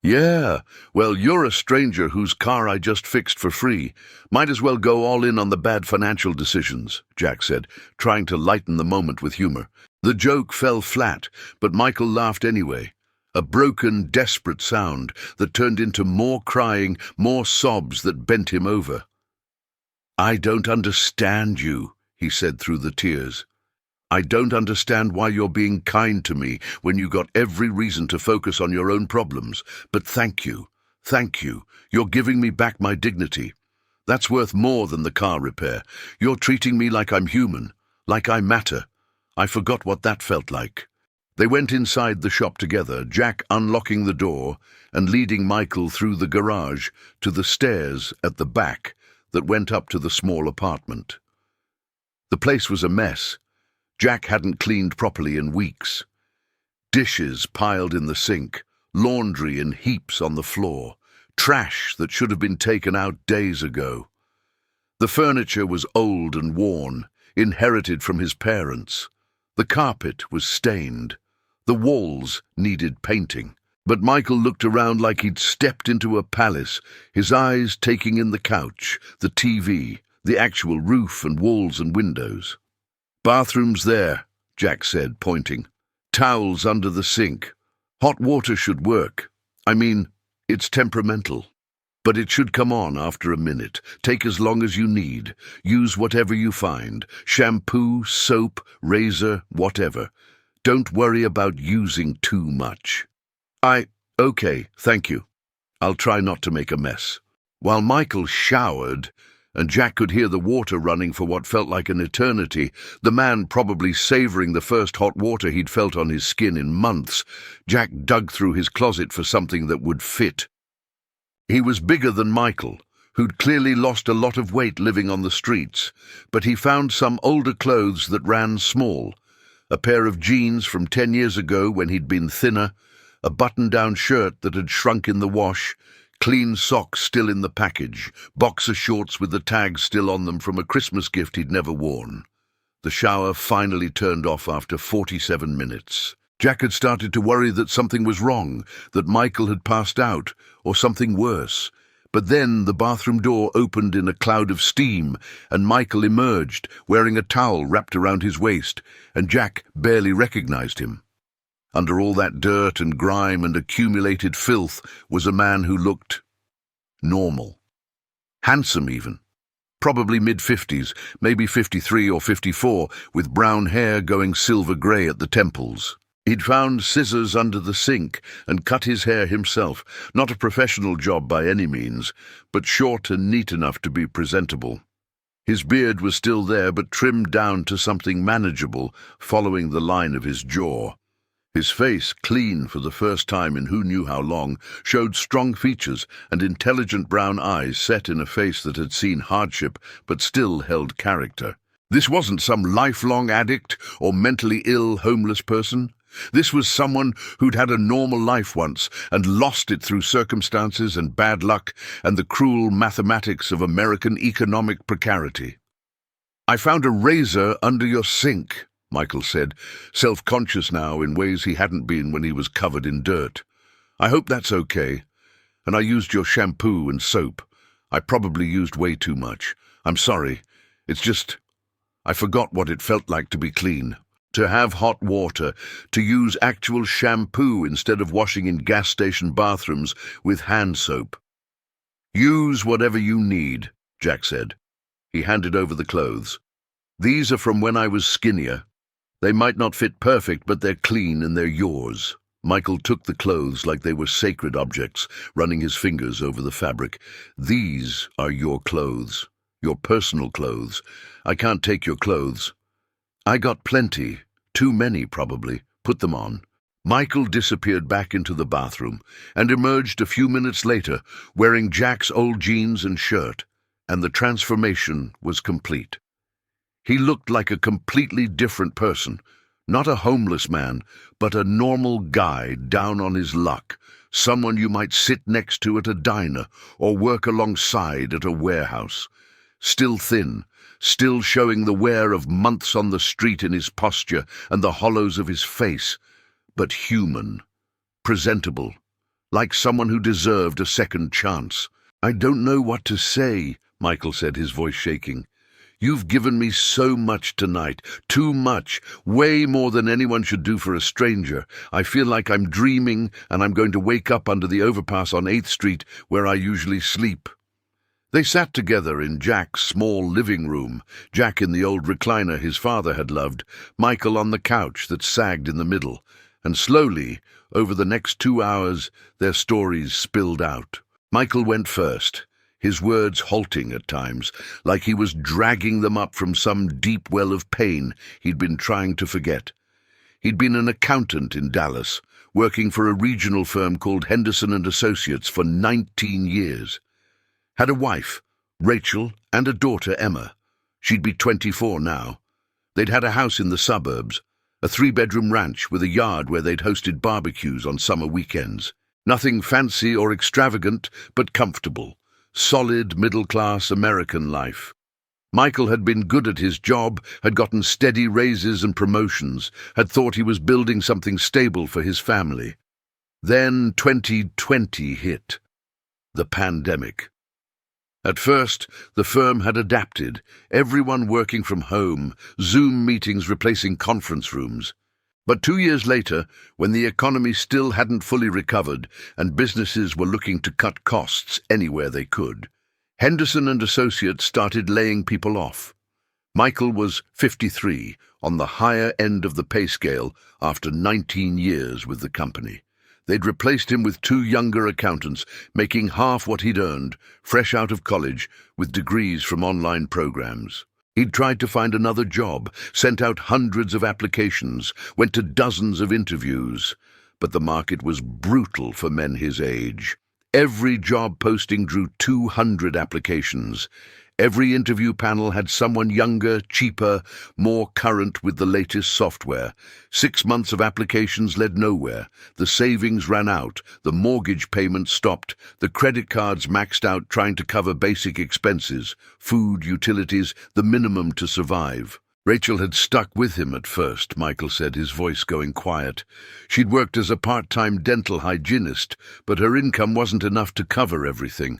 "Yeah, well, you're a stranger whose car I just fixed for free. Might as well go all in on the bad financial decisions," Jack said, trying to lighten the moment with humor. The joke fell flat, but Michael laughed anyway. A broken, desperate sound that turned into more crying, more sobs that bent him over. "I don't understand you," he said through the tears. "I don't understand why you're being kind to me when you got every reason to focus on your own problems. But thank you. Thank you. You're giving me back my dignity. That's worth more than the car repair. You're treating me like I'm human, like I matter. I forgot what that felt like." They went inside the shop together, Jack unlocking the door and leading Michael through the garage to the stairs at the back that went up to the small apartment. The place was a mess. Jack hadn't cleaned properly in weeks. Dishes piled in the sink, laundry in heaps on the floor, trash that should have been taken out days ago. The furniture was old and worn, inherited from his parents. The carpet was stained. The walls needed painting. But Michael looked around like he'd stepped into a palace, his eyes taking in the couch, the TV, the actual roof and walls and windows. "Bathroom's there," Jack said, pointing. "Towels under the sink. Hot water should work. I mean, it's temperamental. But it should come on after a minute. Take as long as you need. Use whatever you find. Shampoo, soap, razor, whatever. Don't worry about using too much." Okay, thank you. I'll try not to make a mess." While Michael showered, and Jack could hear the water running for what felt like an eternity, the man probably savoring the first hot water he'd felt on his skin in months, Jack dug through his closet for something that would fit. He was bigger than Michael, who'd clearly lost a lot of weight living on the streets, but he found some older clothes that ran small. A pair of jeans from 10 years ago when he'd been thinner, a button-down shirt that had shrunk in the wash, clean socks still in the package, boxer shorts with the tags still on them from a Christmas gift he'd never worn. The shower finally turned off after 47 minutes. Jack had started to worry that something was wrong, that Michael had passed out, or something worse. But then the bathroom door opened in a cloud of steam, and Michael emerged, wearing a towel wrapped around his waist, and Jack barely recognized him. Under all that dirt and grime and accumulated filth was a man who looked normal. Handsome, even. Probably mid-50s, maybe 53 or 54, with brown hair going silver-grey at the temples. He'd found scissors under the sink and cut his hair himself, not a professional job by any means, but short and neat enough to be presentable. His beard was still there, but trimmed down to something manageable, following the line of his jaw. His face, clean for the first time in who knew how long, showed strong features and intelligent brown eyes set in a face that had seen hardship but still held character. This wasn't some lifelong addict or mentally ill homeless person. This was someone who'd had a normal life once and lost it through circumstances and bad luck and the cruel mathematics of American economic precarity. "I found a razor under your sink," Michael said, self-conscious now in ways he hadn't been when he was covered in dirt. "I hope that's okay. And I used your shampoo and soap. I probably used way too much. I'm sorry. It's just, I forgot what it felt like to be clean. To have hot water, to use actual shampoo instead of washing in gas station bathrooms with hand soap. Use whatever you need, Jack said. He handed over the clothes. These are from when I was skinnier. They might not fit perfect, but they're clean and they're yours. Michael took the clothes like they were sacred objects, running his fingers over the fabric. These are your clothes, your personal clothes. I can't take your clothes. I got plenty, too many probably. Put them on. Michael disappeared back into the bathroom and emerged a few minutes later wearing Jack's old jeans and shirt, and the transformation was complete. He looked like a completely different person, not a homeless man, but a normal guy down on his luck, someone you might sit next to at a diner or work alongside at a warehouse. Still thin, still showing the wear of months on the street in his posture and the hollows of his face, but human, presentable, like someone who deserved a second chance. I don't know what to say, Michael said, his voice shaking. You've given me so much tonight, too much, way more than anyone should do for a stranger. I feel like I'm dreaming and I'm going to wake up under the overpass on 8th Street where I usually sleep. They sat together in Jack's small living room, Jack in the old recliner his father had loved, Michael on the couch that sagged in the middle, and slowly, over the next 2 hours, their stories spilled out. Michael went first, his words halting at times, like he was dragging them up from some deep well of pain he'd been trying to forget. He'd been an accountant in Dallas, working for a regional firm called Henderson and Associates for 19 years. Had a wife, Rachel, and a daughter, Emma. She'd be 24 now. They'd had a house in the suburbs, a 3-bedroom ranch with a yard where they'd hosted barbecues on summer weekends. Nothing fancy or extravagant, but comfortable. Solid, middle-class American life. Michael had been good at his job, had gotten steady raises and promotions, had thought he was building something stable for his family. Then 2020 hit. The pandemic. At first, the firm had adapted, everyone working from home, Zoom meetings replacing conference rooms. But 2 years later, when the economy still hadn't fully recovered and businesses were looking to cut costs anywhere they could, Henderson and Associates started laying people off. Michael was 53, on the higher end of the pay scale after 19 years with the company. They'd replaced him with 2 younger accountants, making half what he'd earned, fresh out of college, with degrees from online programs. He'd tried to find another job, sent out hundreds of applications, went to dozens of interviews, but the market was brutal for men his age. Every job posting drew 200 applications. Every interview panel had someone younger, cheaper, more current with the latest software. 6 months of applications led nowhere. The savings ran out, the mortgage payments stopped, the credit cards maxed out trying to cover basic expenses, food, utilities, the minimum to survive. Rachel had stuck with him at first, Michael said, his voice going quiet. She'd worked as a part-time dental hygienist, but her income wasn't enough to cover everything.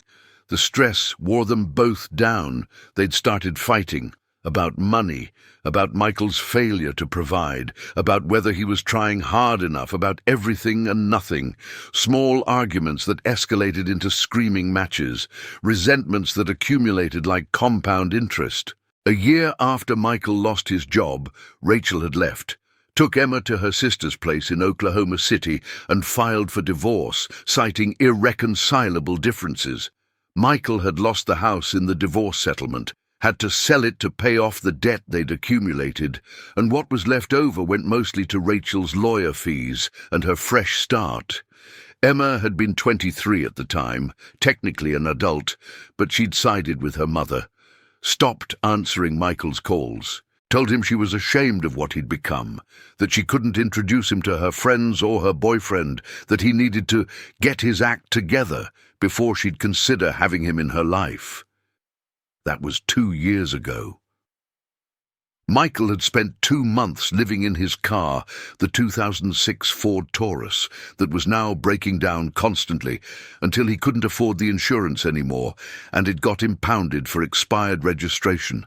The stress wore them both down. They'd started fighting. About money, about Michael's failure to provide, about whether he was trying hard enough, about everything and nothing. Small arguments that escalated into screaming matches, resentments that accumulated like compound interest. A year after Michael lost his job, Rachel had left, took Emma to her sister's place in Oklahoma City and filed for divorce, citing irreconcilable differences. Michael had lost the house in the divorce settlement, had to sell it to pay off the debt they'd accumulated, and what was left over went mostly to Rachel's lawyer fees and her fresh start. Emma had been 23 at the time, technically an adult, but she'd sided with her mother. Stopped answering Michael's calls, told him she was ashamed of what he'd become, that she couldn't introduce him to her friends or her boyfriend, that he needed to get his act together before she'd consider having him in her life. That was 2 years ago. Michael had spent 2 months living in his car, the 2006 Ford Taurus, that was now breaking down constantly until he couldn't afford the insurance anymore, and it got impounded for expired registration.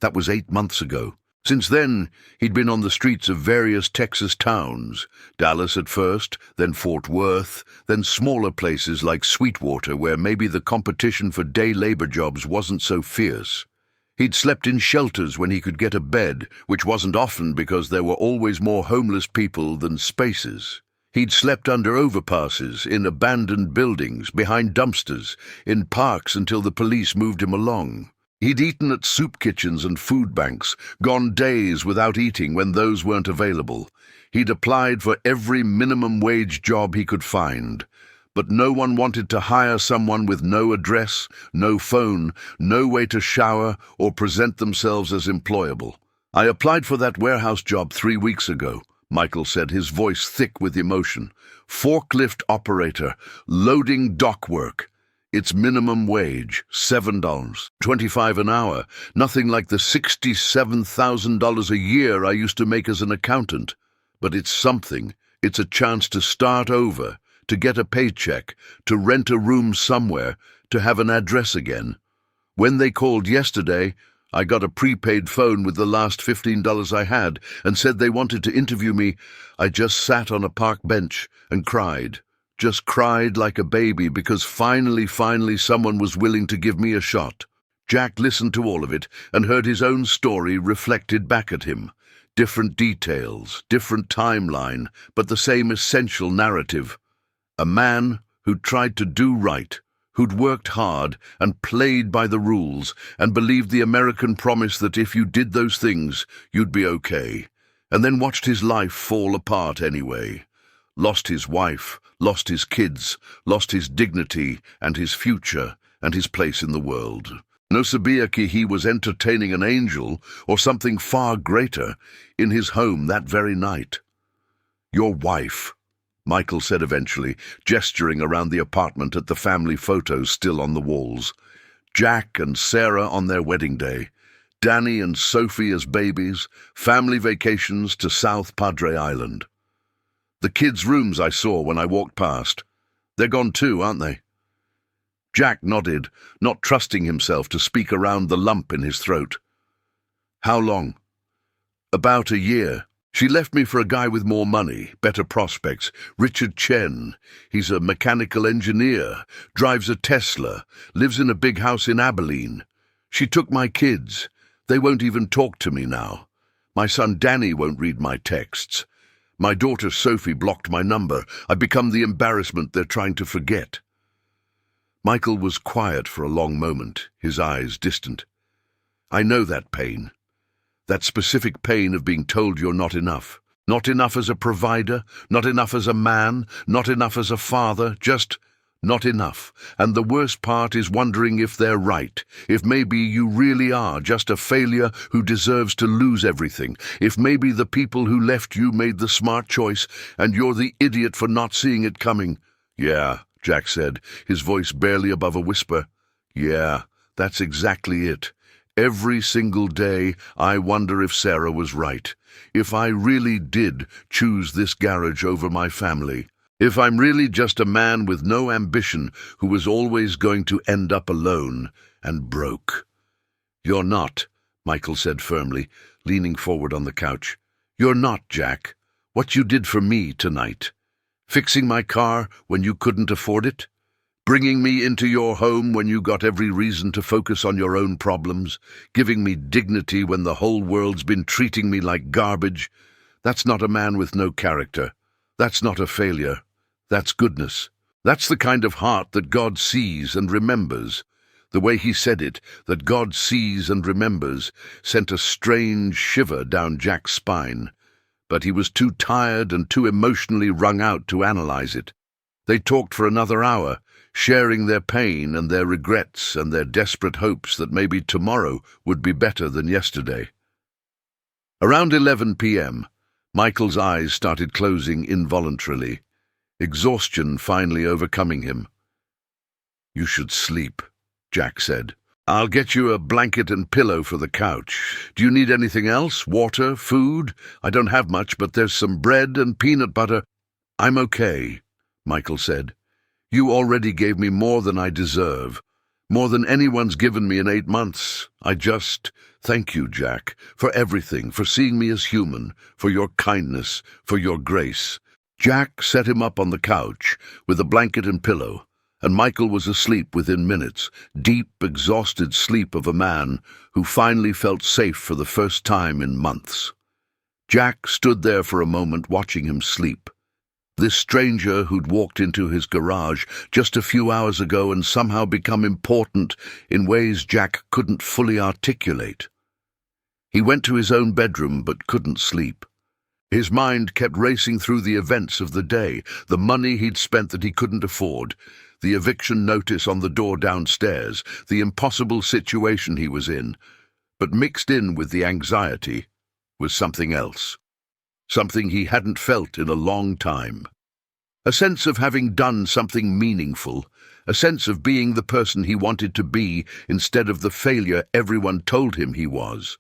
That was 8 months ago. Since then, he'd been on the streets of various Texas towns, Dallas at first, then Fort Worth, then smaller places like Sweetwater, where maybe the competition for day labor jobs wasn't so fierce. He'd slept in shelters when he could get a bed, which wasn't often because there were always more homeless people than spaces. He'd slept under overpasses, in abandoned buildings, behind dumpsters, in parks until the police moved him along. He'd eaten at soup kitchens and food banks, gone days without eating when those weren't available. He'd applied for every minimum wage job he could find. But no one wanted to hire someone with no address, no phone, no way to shower or present themselves as employable. "I applied for that warehouse job 3 weeks ago," Michael said, his voice thick with emotion. "Forklift operator, loading dock work. It's minimum wage, $7.25 an hour, nothing like the $67,000 a year I used to make as an accountant. But it's something. It's a chance to start over, to get a paycheck, to rent a room somewhere, to have an address again. When they called yesterday, I got a prepaid phone with the last $15 I had and said they wanted to interview me. I just sat on a park bench and cried. Just cried like a baby because finally someone was willing to give me a shot." Jack listened to all of it and heard his own story reflected back at him. Different details, different timeline, but the same essential narrative. A man who'd tried to do right, who'd worked hard and played by the rules and believed the American promise that if you did those things, you'd be okay, and then watched his life fall apart anyway. Lost his wife, lost his kids, lost his dignity and his future and his place in the world. No sabía que he was entertaining an angel or something far greater in his home that very night. "Your wife," Michael said eventually, gesturing around the apartment at the family photos still on the walls. Jack and Sarah on their wedding day, Danny and Sophie as babies, family vacations to South Padre Island. "The kids' rooms I saw when I walked past. They're gone too, aren't they?" Jack nodded, not trusting himself to speak around the lump in his throat. "How long?" "About a year. She left me for a guy with more money, better prospects, Richard Chen. He's a mechanical engineer, drives a Tesla, lives in a big house in Abilene. She took my kids. They won't even talk to me now. My son Danny won't read my texts. My daughter Sophie blocked my number. I've become the embarrassment they're trying to forget." Michael was quiet for a long moment, his eyes distant. "I know that pain. That specific pain of being told you're not enough. Not enough as a provider, not enough as a man, not enough as a father, just not enough. And the worst part is wondering if they're right, if maybe you really are just a failure who deserves to lose everything, if maybe the people who left you made the smart choice and you're the idiot for not seeing it coming." "Yeah," Jack said, his voice barely above a whisper. "Yeah, that's exactly it. Every single day, I wonder if Sarah was right, if I really did choose this garage over my family, if I'm really just a man with no ambition who was always going to end up alone and broke." "You're not," Michael said firmly, leaning forward on the couch. "You're not, Jack. What you did for me tonight. Fixing my car when you couldn't afford it. Bringing me into your home when you got every reason to focus on your own problems, giving me dignity when the whole world's been treating me like garbage. That's not a man with no character. That's not a failure. That's goodness. That's the kind of heart that God sees and remembers." The way he said it, that God sees and remembers, sent a strange shiver down Jack's spine. But he was too tired and too emotionally wrung out to analyze it. They talked for another hour, sharing their pain and their regrets and their desperate hopes that maybe tomorrow would be better than yesterday. Around 11 p.m., Michael's eyes started closing involuntarily, exhaustion finally overcoming him. "You should sleep," Jack said. I'll get you a blanket and pillow for the couch. Do you need anything else? Water? Food? I don't have much, but there's some bread and peanut butter. I'm okay, Michael said. You already gave me more than I deserve. More than anyone's given me in 8 months. Thank you, Jack, for everything, for seeing me as human, for your kindness, for your grace. Jack set him up on the couch with a blanket and pillow, and Michael was asleep within minutes, deep, exhausted sleep of a man who finally felt safe for the first time in months. Jack stood there for a moment watching him sleep. This stranger who'd walked into his garage just a few hours ago and somehow become important in ways Jack couldn't fully articulate. He went to his own bedroom but couldn't sleep. His mind kept racing through the events of the day, the money he'd spent that he couldn't afford, the eviction notice on the door downstairs, the impossible situation he was in. But mixed in with the anxiety was something else. Something he hadn't felt in a long time. A sense of having done something meaningful, a sense of being the person he wanted to be instead of the failure everyone told him he was.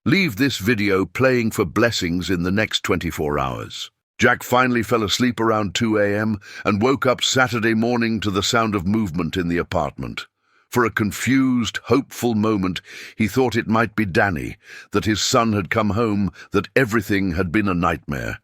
Leave this video playing for blessings in the next 24 hours. Jack finally fell asleep around 2 a.m. and woke up Saturday morning to the sound of movement in the apartment. For a confused, hopeful moment, he thought it might be Danny, that his son had come home, that everything had been a nightmare.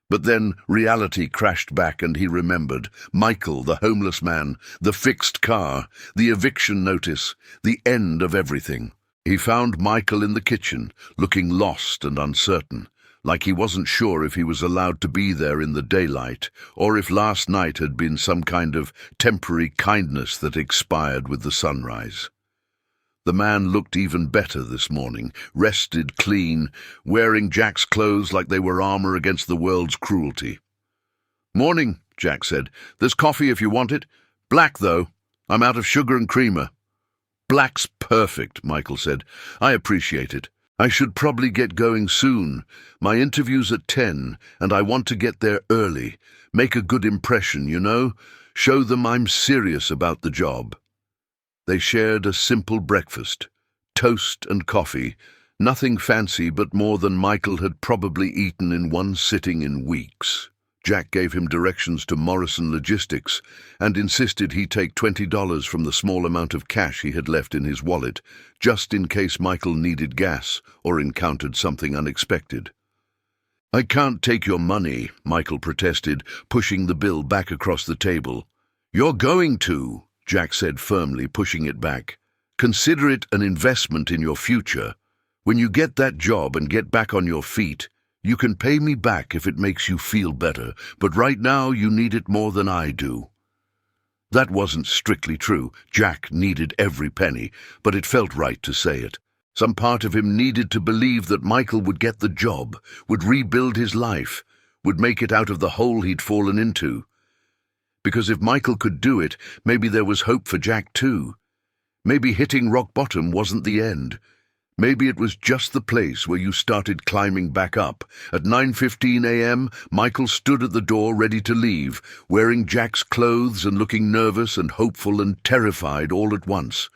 But then reality crashed back and he remembered Michael, the homeless man, the fixed car, the eviction notice, the end of everything. He found Michael in the kitchen, looking lost and uncertain, like he wasn't sure if he was allowed to be there in the daylight, or if last night had been some kind of temporary kindness that expired with the sunrise. The man looked even better this morning, rested, clean, wearing Jack's clothes like they were armor against the world's cruelty. "Morning," Jack said. "There's coffee if you want it. Black, though. I'm out of sugar and creamer." "Black's perfect," Michael said. "I appreciate it. I should probably get going soon. My interview's at 10, and I want to get there early. Make a good impression, you know? Show them I'm serious about the job." They shared a simple breakfast, toast and coffee, nothing fancy but more than Michael had probably eaten in one sitting in weeks. Jack gave him directions to Morrison Logistics and insisted he take $20 from the small amount of cash he had left in his wallet, just in case Michael needed gas or encountered something unexpected. "I can't take your money," Michael protested, pushing the bill back across the table. "You're going to," Jack said firmly, pushing it back. "Consider it an investment in your future. When you get that job and get back on your feet, you can pay me back if it makes you feel better, but right now you need it more than I do." That wasn't strictly true. Jack needed every penny, but it felt right to say it. Some part of him needed to believe that Michael would get the job, would rebuild his life, would make it out of the hole he'd fallen into. Because if Michael could do it, maybe there was hope for Jack too. Maybe hitting rock bottom wasn't the end. Maybe it was just the place where you started climbing back up. At 9:15 a.m., Michael stood at the door ready to leave, wearing Jack's clothes and looking nervous and hopeful and terrified all at once.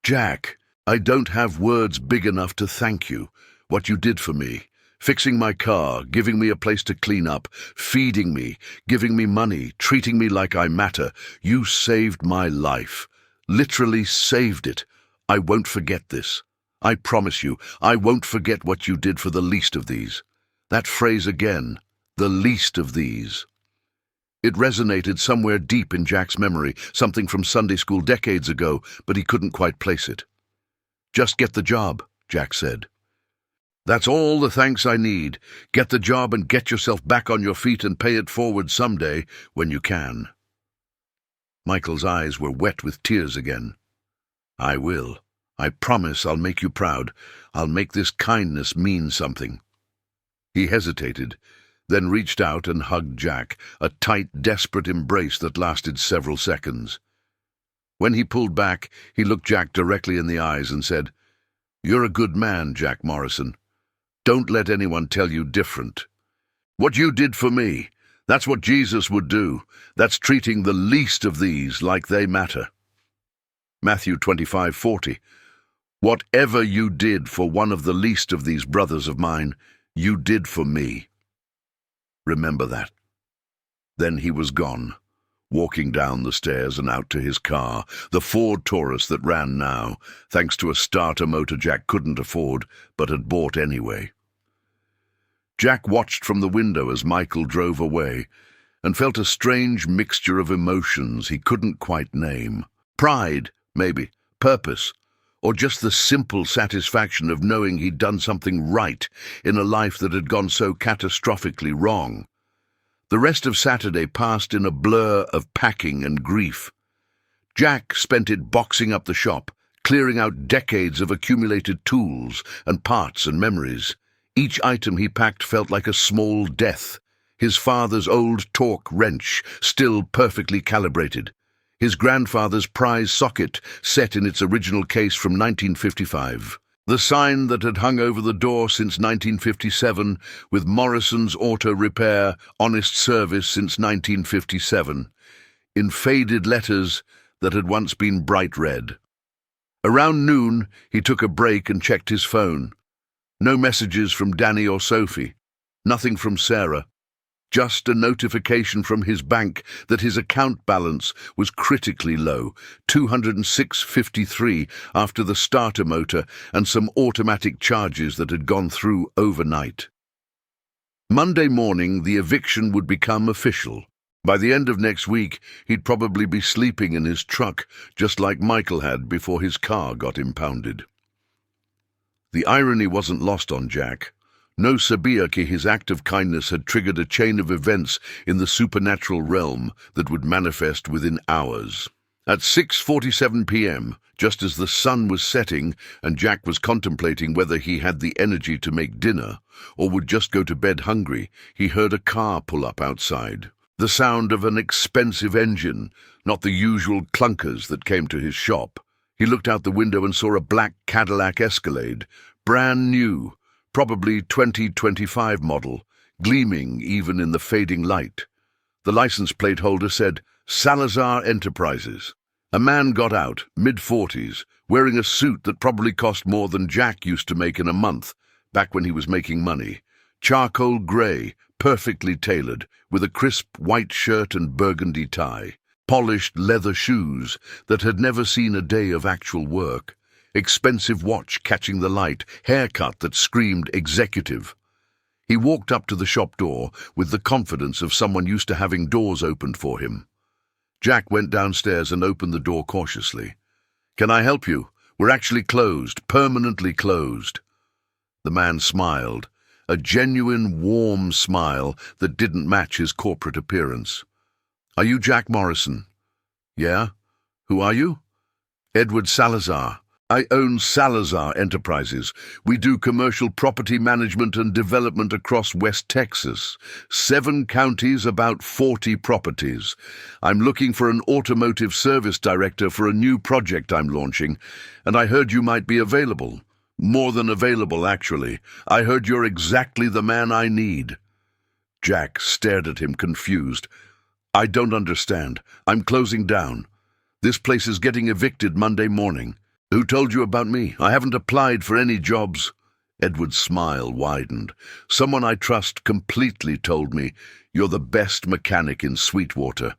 "Jack, I don't have words big enough to thank you. What you did for me. Fixing my car, giving me a place to clean up, feeding me, giving me money, treating me like I matter. You saved my life. Literally saved it. I won't forget this. I promise you, I won't forget what you did for the least of these." That phrase again, the least of these. It resonated somewhere deep in Jack's memory, something from Sunday school decades ago, but he couldn't quite place it. "Just get the job," Jack said. "That's all the thanks I need. Get the job and get yourself back on your feet and pay it forward someday when you can." Michael's eyes were wet with tears again. "I will. I promise I'll make you proud. I'll make this kindness mean something." He hesitated, then reached out and hugged Jack, a tight, desperate embrace that lasted several seconds. When he pulled back, he looked Jack directly in the eyes and said, "You're a good man, Jack Morrison. Don't let anyone tell you different. What you did for me, that's what Jesus would do. That's treating the least of these like they matter." Matthew 25:40. Whatever you did for one of the least of these brothers of mine, you did for me. Remember that. Then he was gone, walking down the stairs and out to his car, the Ford Taurus that ran now, thanks to a starter motor Jack couldn't afford, but had bought anyway. Jack watched from the window as Michael drove away, and felt a strange mixture of emotions he couldn't quite name. Pride, maybe, purpose, or just the simple satisfaction of knowing he'd done something right in a life that had gone so catastrophically wrong. The rest of Saturday passed in a blur of packing and grief. Jack spent it boxing up the shop, clearing out decades of accumulated tools and parts and memories. Each item he packed felt like a small death. His father's old torque wrench, still perfectly calibrated. His grandfather's prize socket, set in its original case from 1955. The sign that had hung over the door since 1957, with Morrison's Auto Repair, honest service since 1957, in faded letters that had once been bright red. Around noon, he took a break and checked his phone. No messages from Danny or Sophie. Nothing from Sarah. Just a notification from his bank that his account balance was critically low, $206.53 after the starter motor and some automatic charges that had gone through overnight. Monday morning, the eviction would become official. By the end of next week, he'd probably be sleeping in his truck, just like Michael had before his car got impounded. The irony wasn't lost on Jack. No sabía que his act of kindness had triggered a chain of events in the supernatural realm that would manifest within hours. At 6:47 p.m., just as the sun was setting and Jack was contemplating whether he had the energy to make dinner or would just go to bed hungry, he heard a car pull up outside. The sound of an expensive engine, not the usual clunkers that came to his shop. He looked out the window and saw a black Cadillac Escalade, brand new, probably 2025 model, gleaming even in the fading light. The license plate holder said, Salazar Enterprises. A man got out, mid-40s, wearing a suit that probably cost more than Jack used to make in a month, back when he was making money. Charcoal grey, perfectly tailored, with a crisp white shirt and burgundy tie. Polished leather shoes that had never seen a day of actual work. Expensive watch catching the light, haircut that screamed executive. He walked up to the shop door with the confidence of someone used to having doors opened for him. Jack went downstairs and opened the door cautiously. "Can I help you? We're actually closed, permanently closed." The man smiled, a genuine, warm smile that didn't match his corporate appearance. "Are you Jack Morrison?" "Yeah. Who are you?" "Edward Salazar. I own Salazar Enterprises. We do commercial property management and development across West Texas. 7 counties, about 40 properties. I'm looking for an automotive service director for a new project I'm launching, and I heard you might be available. More than available, actually. I heard you're exactly the man I need." Jack stared at him, confused. "I don't understand. I'm closing down. This place is getting evicted Monday morning. Who told you about me? I haven't applied for any jobs." Edward's smile widened. "Someone I trust completely told me you're the best mechanic in Sweetwater.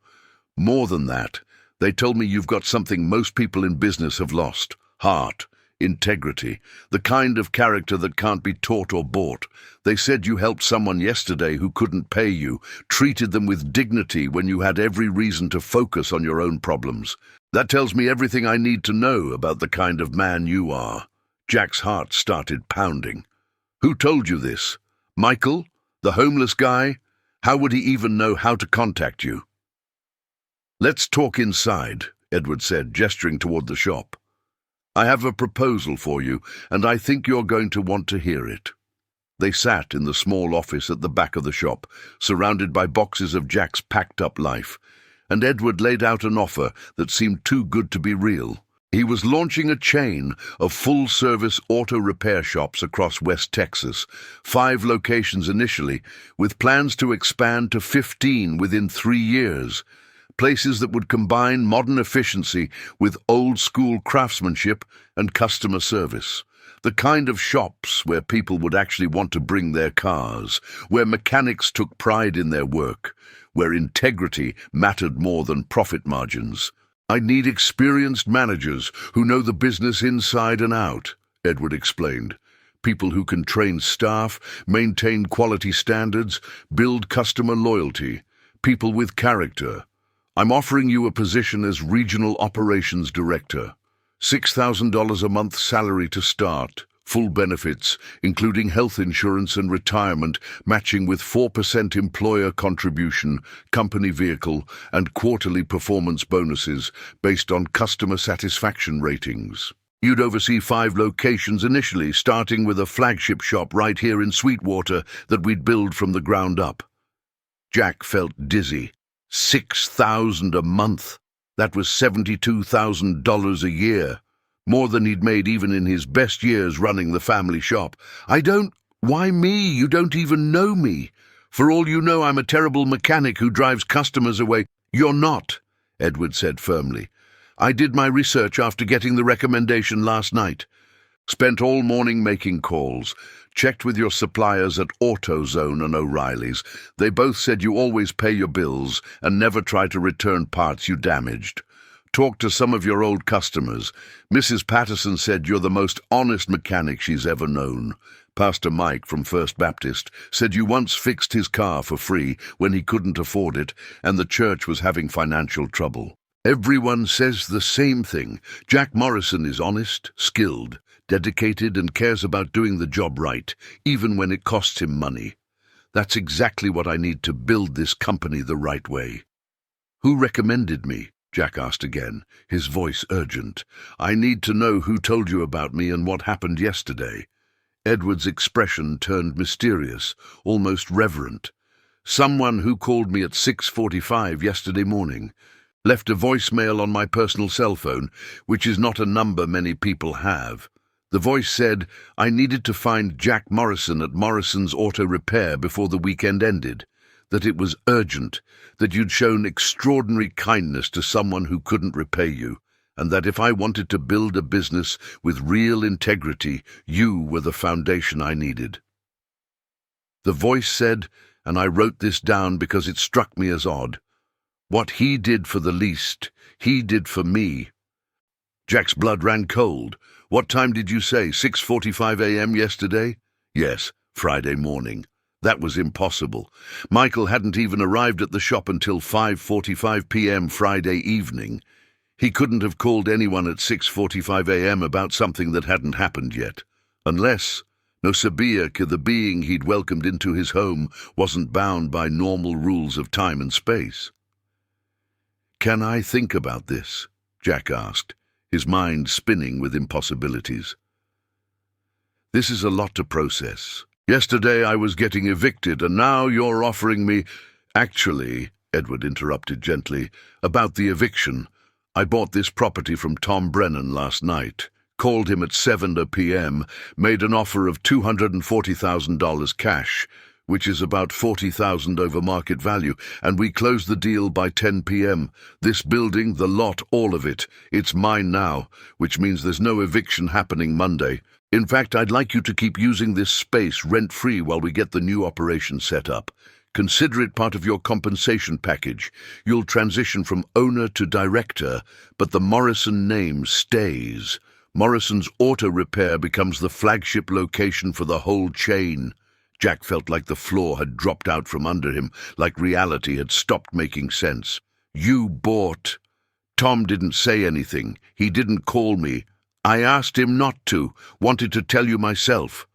More than that, they told me you've got something most people in business have lost. Heart, integrity, the kind of character that can't be taught or bought. They said you helped someone yesterday who couldn't pay you, treated them with dignity when you had every reason to focus on your own problems. That tells me everything I need to know about the kind of man you are." Jack's heart started pounding. "Who told you this? Michael? The homeless guy? How would he even know how to contact you?" "Let's talk inside," Edward said, gesturing toward the shop. "I have a proposal for you, and I think you're going to want to hear it." They sat in the small office at the back of the shop, surrounded by boxes of Jack's packed-up life, and Edward laid out an offer that seemed too good to be real. He was launching a chain of full-service auto repair shops across West Texas, 5 locations initially, with plans to expand to 15 within 3 years. places that would combine modern efficiency with old-school craftsmanship and customer service. The kind of shops where people would actually want to bring their cars, where mechanics took pride in their work, where integrity mattered more than profit margins. I need experienced managers who know the business inside and out, Edward explained. People who can train staff, maintain quality standards, build customer loyalty. People with character. I'm offering you a position as Regional Operations Director. $6,000 a month salary to start. Full benefits, including health insurance and retirement, matching with 4% employer contribution, company vehicle, and quarterly performance bonuses based on customer satisfaction ratings. You'd oversee 5 locations initially, starting with a flagship shop right here in Sweetwater that we'd build from the ground up. Jack felt dizzy. $6,000 a month. That was $72,000 a year. More than he'd made even in his best years running the family shop. Why me? You don't even know me. For all you know, I'm a terrible mechanic who drives customers away. You're not, Edward said firmly. I did my research after getting the recommendation last night. Spent all morning making calls. Checked with your suppliers at AutoZone and O'Reilly's. They both said you always pay your bills and never try to return parts you damaged. Talked to some of your old customers. Mrs. Patterson said you're the most honest mechanic she's ever known. Pastor Mike from First Baptist said you once fixed his car for free when he couldn't afford it and the church was having financial trouble. Everyone says the same thing. Jack Morrison is honest, skilled, dedicated, and cares about doing the job right, even when it costs him money. That's exactly what I need to build this company the right way. Who recommended me? Jack asked again, his voice urgent. I need to know who told you about me and what happened yesterday. Edward's expression turned mysterious, almost reverent. Someone who called me at 6:45 yesterday morning. Left a voicemail on my personal cell phone, which is not a number many people have. The voice said I needed to find Jack Morrison at Morrison's Auto Repair before the weekend ended, that it was urgent, that you'd shown extraordinary kindness to someone who couldn't repay you, and that if I wanted to build a business with real integrity, you were the foundation I needed. The voice said, and I wrote this down because it struck me as odd, what he did for the least, he did for me. Jack's blood ran cold. What time did you say, 6:45 a.m. yesterday? Yes, Friday morning. That was impossible. Michael hadn't even arrived at the shop until 5:45 p.m. Friday evening. He couldn't have called anyone at 6:45 a.m. about something that hadn't happened yet. Unless Nosabiak, the being he'd welcomed into his home, wasn't bound by normal rules of time and space. Can I think about this? Jack asked, his mind spinning with impossibilities. This is a lot to process. Yesterday I was getting evicted, and now you're offering me— Actually, Edward interrupted gently, about the eviction. I bought this property from Tom Brennan last night, called him at 7 p.m., made an offer of $240,000 cash, which is about $40,000 over market value, and we closed the deal by 10 p.m. This building, the lot, all of it, it's mine now, which means there's no eviction happening Monday. In fact, I'd like you to keep using this space rent-free while we get the new operation set up. Consider it part of your compensation package. You'll transition from owner to director, but the Morrison name stays. Morrison's Auto Repair becomes the flagship location for the whole chain. Jack felt like the floor had dropped out from under him, like reality had stopped making sense. You bought. Tom didn't say anything. He didn't call me. I asked him not to, wanted to tell you myself.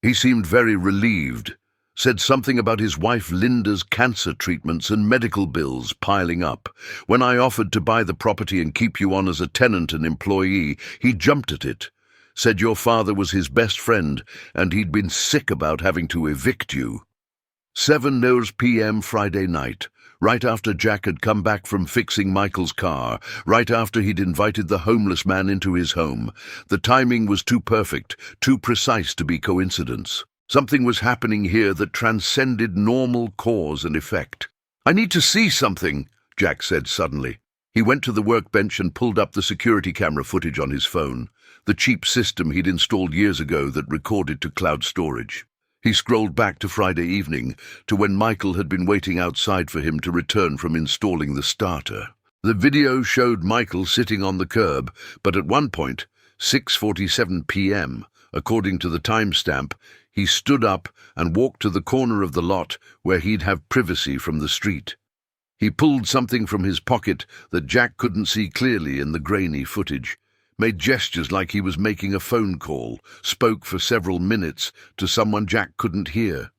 He seemed very relieved. Said something about his wife Linda's cancer treatments and medical bills piling up. When I offered to buy the property and keep you on as a tenant and employee, he jumped at it. Said your father was his best friend, and he'd been sick about having to evict you. 7 p.m. Friday night, right after Jack had come back from fixing Michael's car, right after he'd invited the homeless man into his home. The timing was too perfect, too precise to be coincidence. Something was happening here that transcended normal cause and effect. I need to see something, Jack said suddenly. He went to the workbench and pulled up the security camera footage on his phone, the cheap system he'd installed years ago that recorded to cloud storage. He scrolled back to Friday evening, to when Michael had been waiting outside for him to return from installing the starter. The video showed Michael sitting on the curb, but at one point, 6:47 p.m., according to the timestamp, he stood up and walked to the corner of the lot where he'd have privacy from the street. He pulled something from his pocket that Jack couldn't see clearly in the grainy footage, made gestures like he was making a phone call, spoke for several minutes to someone Jack couldn't hear.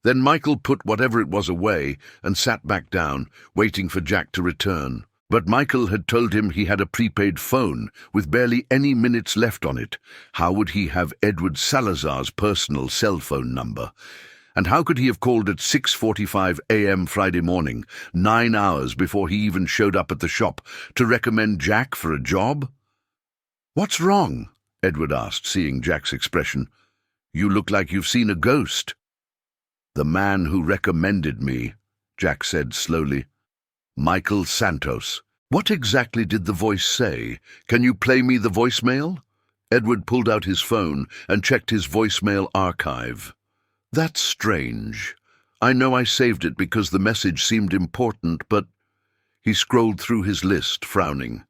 Then Michael put whatever it was away and sat back down, waiting for Jack to return. But Michael had told him he had a prepaid phone with barely any minutes left on it. How would he have Edward Salazar's personal cell phone number? And how could he have called at 6:45 a.m. Friday morning, 9 hours before he even showed up at the shop, to recommend Jack for a job? "What's wrong?" Edward asked, seeing Jack's expression. "You look like you've seen a ghost." "The man who recommended me," Jack said slowly. "Michael Santos." "What exactly did the voice say? Can you play me the voicemail?" Edward pulled out his phone and checked his voicemail archive. "That's strange. I know I saved it because the message seemed important, but—" He scrolled through his list, frowning.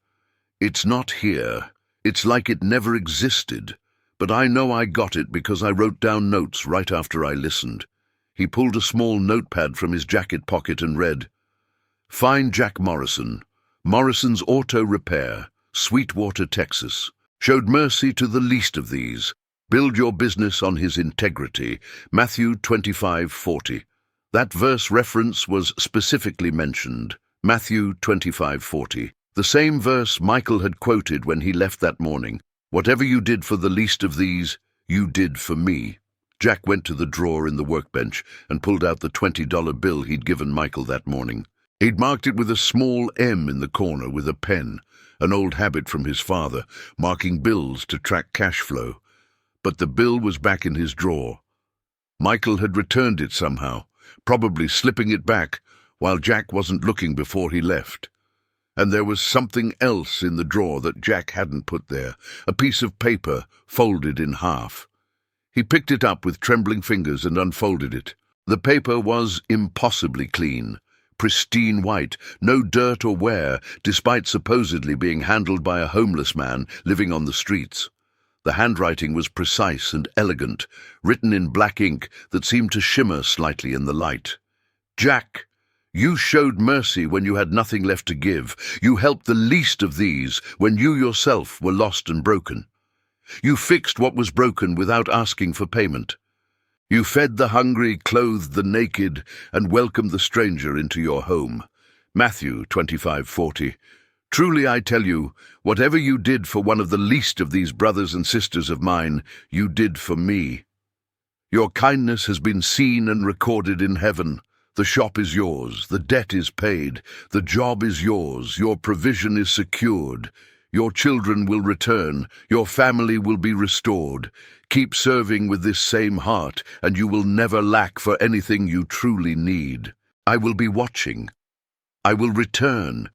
"It's not here. It's like it never existed. But I know I got it because I wrote down notes right after I listened." He pulled a small notepad from his jacket pocket and read, "Find Jack Morrison. Morrison's Auto Repair, Sweetwater, Texas. Showed mercy to the least of these. Build your business on his integrity. Matthew 25:40. That verse reference was specifically mentioned. Matthew 25:40. The same verse Michael had quoted when he left that morning. Whatever you did for the least of these, you did for me. Jack went to the drawer in the workbench and pulled out the $20 bill he'd given Michael that morning. He'd marked it with a small M in the corner with a pen, an old habit from his father, marking bills to track cash flow. But the bill was back in his drawer. Michael had returned it somehow, probably slipping it back while Jack wasn't looking before he left. And there was something else in the drawer that Jack hadn't put there, a piece of paper folded in half. He picked it up with trembling fingers and unfolded it. The paper was impossibly clean, pristine white, no dirt or wear, despite supposedly being handled by a homeless man living on the streets. The handwriting was precise and elegant, written in black ink that seemed to shimmer slightly in the light. "Jack, you showed mercy when you had nothing left to give. You helped the least of these when you yourself were lost and broken. You fixed what was broken without asking for payment. You fed the hungry, clothed the naked, and welcomed the stranger into your home." Matthew 25:40. "Truly I tell you, whatever you did for one of the least of these brothers and sisters of mine, you did for me. Your kindness has been seen and recorded in heaven. The shop is yours, the debt is paid, the job is yours, your provision is secured. Your children will return, your family will be restored. Keep serving with this same heart, and you will never lack for anything you truly need. I will be watching. I will return.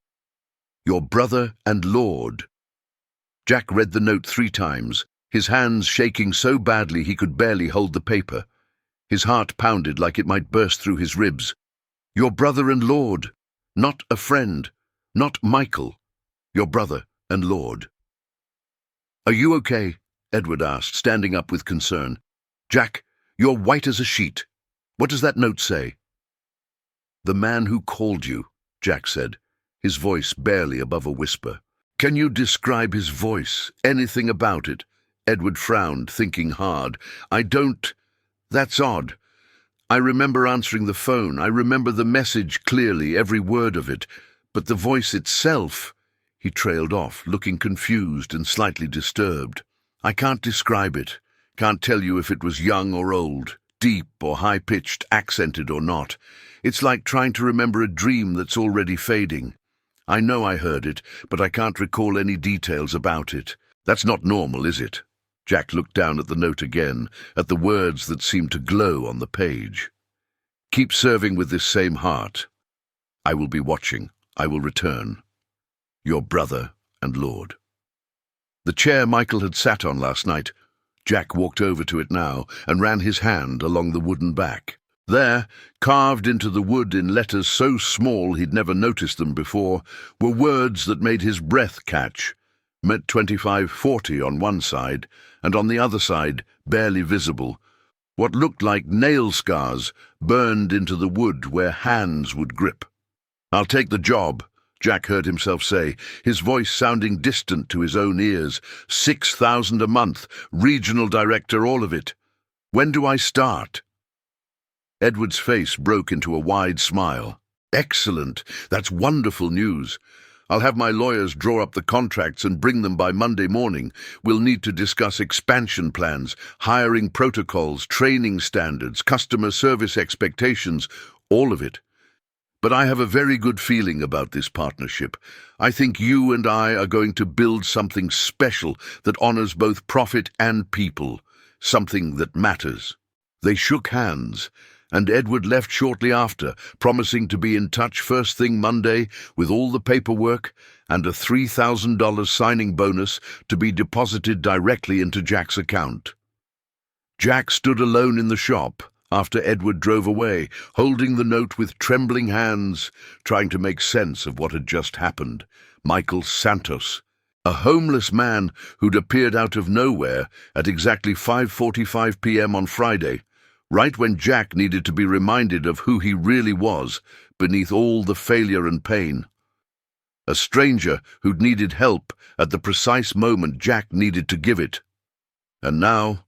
Your brother and Lord." Jack read the note 3 times, his hands shaking so badly he could barely hold the paper. His heart pounded like it might burst through his ribs. Your brother and Lord, not a friend, not Michael, your brother and Lord. "Are you okay?" Edward asked, standing up with concern. "Jack, you're white as a sheet. What does that note say?" "The man who called you," Jack said, his voice barely above a whisper. "Can you describe his voice, anything about it?" Edward frowned, thinking hard. "I don't. That's odd. I remember answering the phone. I remember the message clearly, every word of it. But the voice itself—" He trailed off, looking confused and slightly disturbed. "I can't describe it. Can't tell you if it was young or old, deep or high-pitched, accented or not. It's like trying to remember a dream that's already fading. I know I heard it, but I can't recall any details about it. That's not normal, is it?" Jack looked down at the note again, at the words that seemed to glow on the page. "Keep serving with this same heart. I will be watching. I will return, your brother and Lord. The chair Michael had sat on last night, Jack walked over to it now and ran his hand along the wooden back. There, carved into the wood in letters so small he'd never noticed them before, were words that made his breath catch. Met 2540 on one side, and on the other side, barely visible, what looked like nail scars burned into the wood where hands would grip. "I'll take the job," Jack heard himself say, his voice sounding distant to his own ears. 6,000 a month, regional director, all of it. "When do I start?" Edward's face broke into a wide smile. "Excellent. That's wonderful news. I'll have my lawyers draw up the contracts and bring them by Monday morning. We'll need to discuss expansion plans, hiring protocols, training standards, customer service expectations, all of it. But I have a very good feeling about this partnership. I think you and I are going to build something special that honors both profit and people, something that matters." They shook hands, and Edward left shortly after, promising to be in touch first thing Monday with all the paperwork and a $3,000 signing bonus to be deposited directly into Jack's account. Jack stood alone in the shop after Edward drove away, holding the note with trembling hands, trying to make sense of what had just happened. Michael Santos, a homeless man who'd appeared out of nowhere at exactly 5:45 p.m. on Friday, right when Jack needed to be reminded of who he really was beneath all the failure and pain. A stranger who'd needed help at the precise moment Jack needed to give it. And now,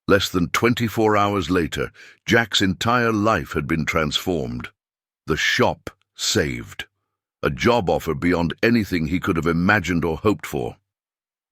less than 24 hours later, Jack's entire life had been transformed. The shop saved. A job offer beyond anything he could have imagined or hoped for.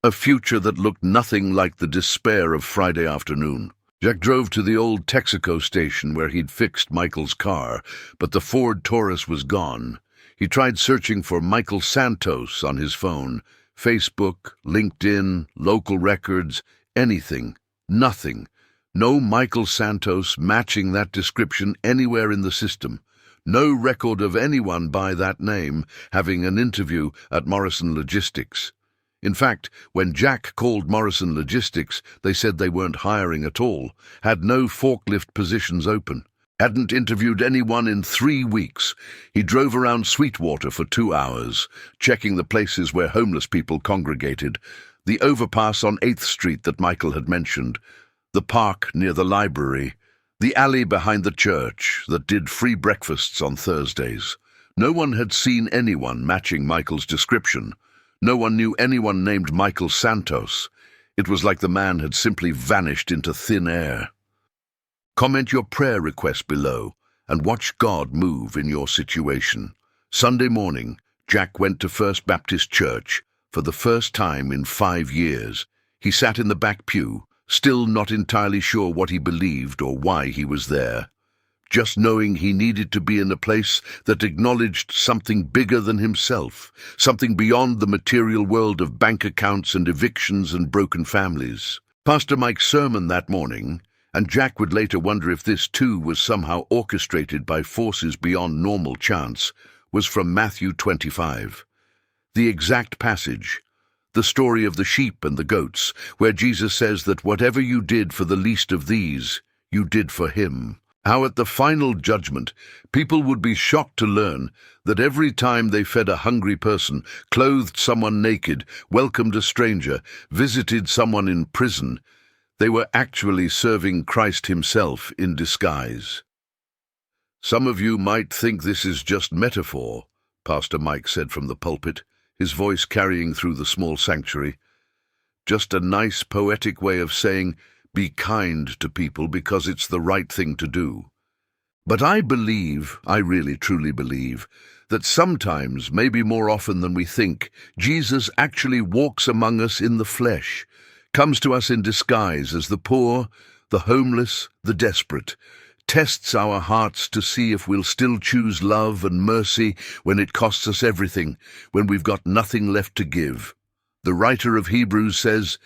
A future that looked nothing like the despair of Friday afternoon. Jack drove to the old Texaco station where he'd fixed Michael's car, but the Ford Taurus was gone. He tried searching for Michael Santos on his phone. Facebook, LinkedIn, local records, anything. Nothing. No Michael Santos matching that description anywhere in the system. No record of anyone by that name having an interview at Morrison Logistics. In fact, when Jack called Morrison Logistics, they said they weren't hiring at all, had no forklift positions open, hadn't interviewed anyone in 3 weeks. He drove around Sweetwater for 2 hours, checking the places where homeless people congregated, the overpass on 8th Street that Michael had mentioned, the park near the library, the alley behind the church that did free breakfasts on Thursdays. No one had seen anyone matching Michael's description. No one knew anyone named Michael Santos. It was like the man had simply vanished into thin air. Comment your prayer request below and watch God move in your situation. Sunday morning, Jack went to First Baptist Church for the first time in 5 years. He sat in the back pew, still not entirely sure what he believed or why he was there, just knowing he needed to be in a place that acknowledged something bigger than himself, something beyond the material world of bank accounts and evictions and broken families. Pastor Mike's sermon that morning, and Jack would later wonder if this too was somehow orchestrated by forces beyond normal chance, was from Matthew 25. The exact passage, the story of the sheep and the goats, where Jesus says that whatever you did for the least of these, you did for him. How at the final judgment, people would be shocked to learn that every time they fed a hungry person, clothed someone naked, welcomed a stranger, visited someone in prison, they were actually serving Christ himself in disguise. "Some of you might think this is just metaphor," Pastor Mike said from the pulpit, his voice carrying through the small sanctuary. "Just a nice poetic way of saying, be kind to people because it's the right thing to do. But I really truly believe, that sometimes, maybe more often than we think, Jesus actually walks among us in the flesh, comes to us in disguise as the poor, the homeless, the desperate, tests our hearts to see if we'll still choose love and mercy when it costs us everything, when we've got nothing left to give. The writer of Hebrews says,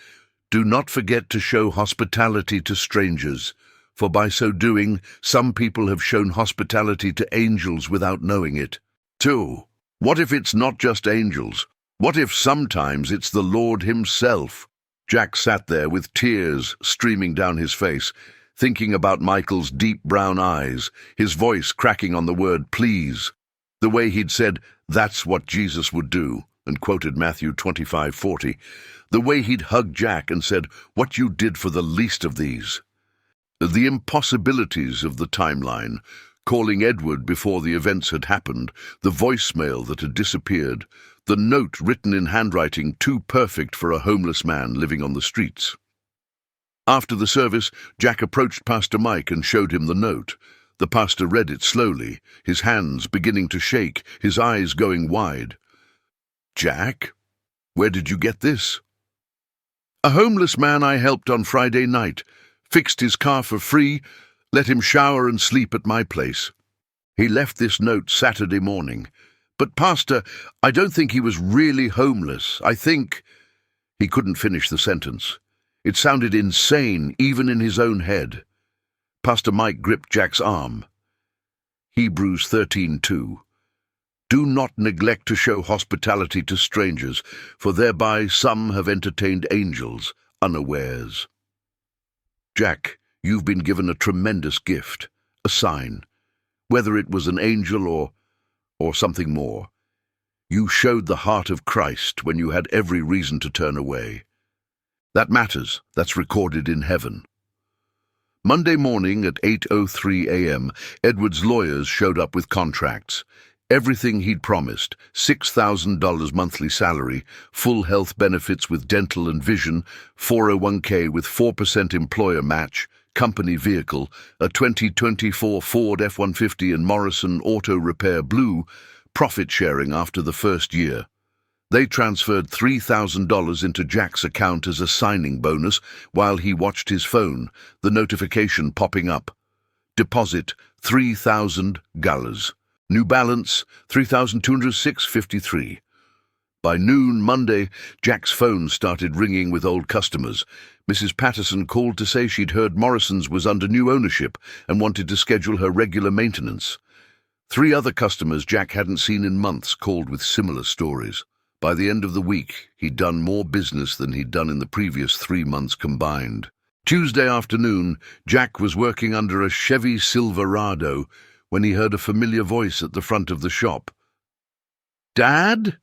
"Do not forget to show hospitality to strangers, for by so doing, some people have shown hospitality to angels without knowing it." 2. What if it's not just angels? What if sometimes it's the Lord himself? Jack sat there with tears streaming down his face, thinking about Michael's deep brown eyes, his voice cracking on the word please, the way he'd said, "That's what Jesus would do," and quoted Matthew 25:40, the way he'd hugged Jack and said, "What you did for the least of these." The impossibilities of the timeline, calling Edward before the events had happened, the voicemail that had disappeared, the note written in handwriting too perfect for a homeless man living on the streets. After the service, Jack approached Pastor Mike and showed him the note. The pastor read it slowly, his hands beginning to shake, his eyes going wide. "Jack, where did you get this?" "A homeless man I helped on Friday night. Fixed his car for free, let him shower and sleep at my place. He left this note Saturday morning. But, Pastor, I don't think he was really homeless. I think—" He couldn't finish the sentence. It sounded insane, even in his own head. Pastor Mike gripped Jack's arm. Hebrews 13:2. "Do not neglect to show hospitality to strangers, for thereby some have entertained angels unawares." Jack, you've been given a tremendous gift, a sign. Whether it was an angel or something more. You showed the heart of Christ when you had every reason to turn away. That matters. That's recorded in heaven. Monday morning at 8:03 a.m., Edward's lawyers showed up with contracts. Everything he'd promised, $6,000 monthly salary, full health benefits with dental and vision, 401k with 4% employer match, company vehicle, a 2024 Ford F-150 and Morrison Auto Repair Blue, profit sharing after the first year. They transferred $3,000 into Jack's account as a signing bonus while he watched his phone, the notification popping up. Deposit $3,000. New balance, $3,206.53. By noon Monday, Jack's phone started ringing with old customers. Mrs. Patterson called to say she'd heard Morrison's was under new ownership and wanted to schedule her regular maintenance. 3 other customers Jack hadn't seen in months called with similar stories. By the end of the week, he'd done more business than he'd done in the previous 3 months combined. Tuesday afternoon, Jack was working under a Chevy Silverado when he heard a familiar voice at the front of the shop. "Dad?"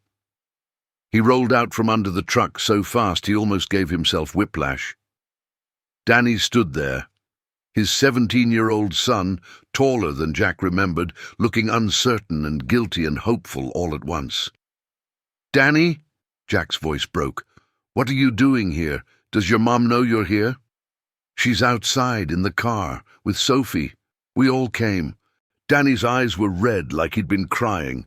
He rolled out from under the truck so fast he almost gave himself whiplash. Danny stood there, his 17-year-old son, taller than Jack remembered, looking uncertain and guilty and hopeful all at once. "Danny?" Jack's voice broke. "What are you doing here? Does your mom know you're here?" "She's outside in the car with Sophie. We all came." Danny's eyes were red like he'd been crying.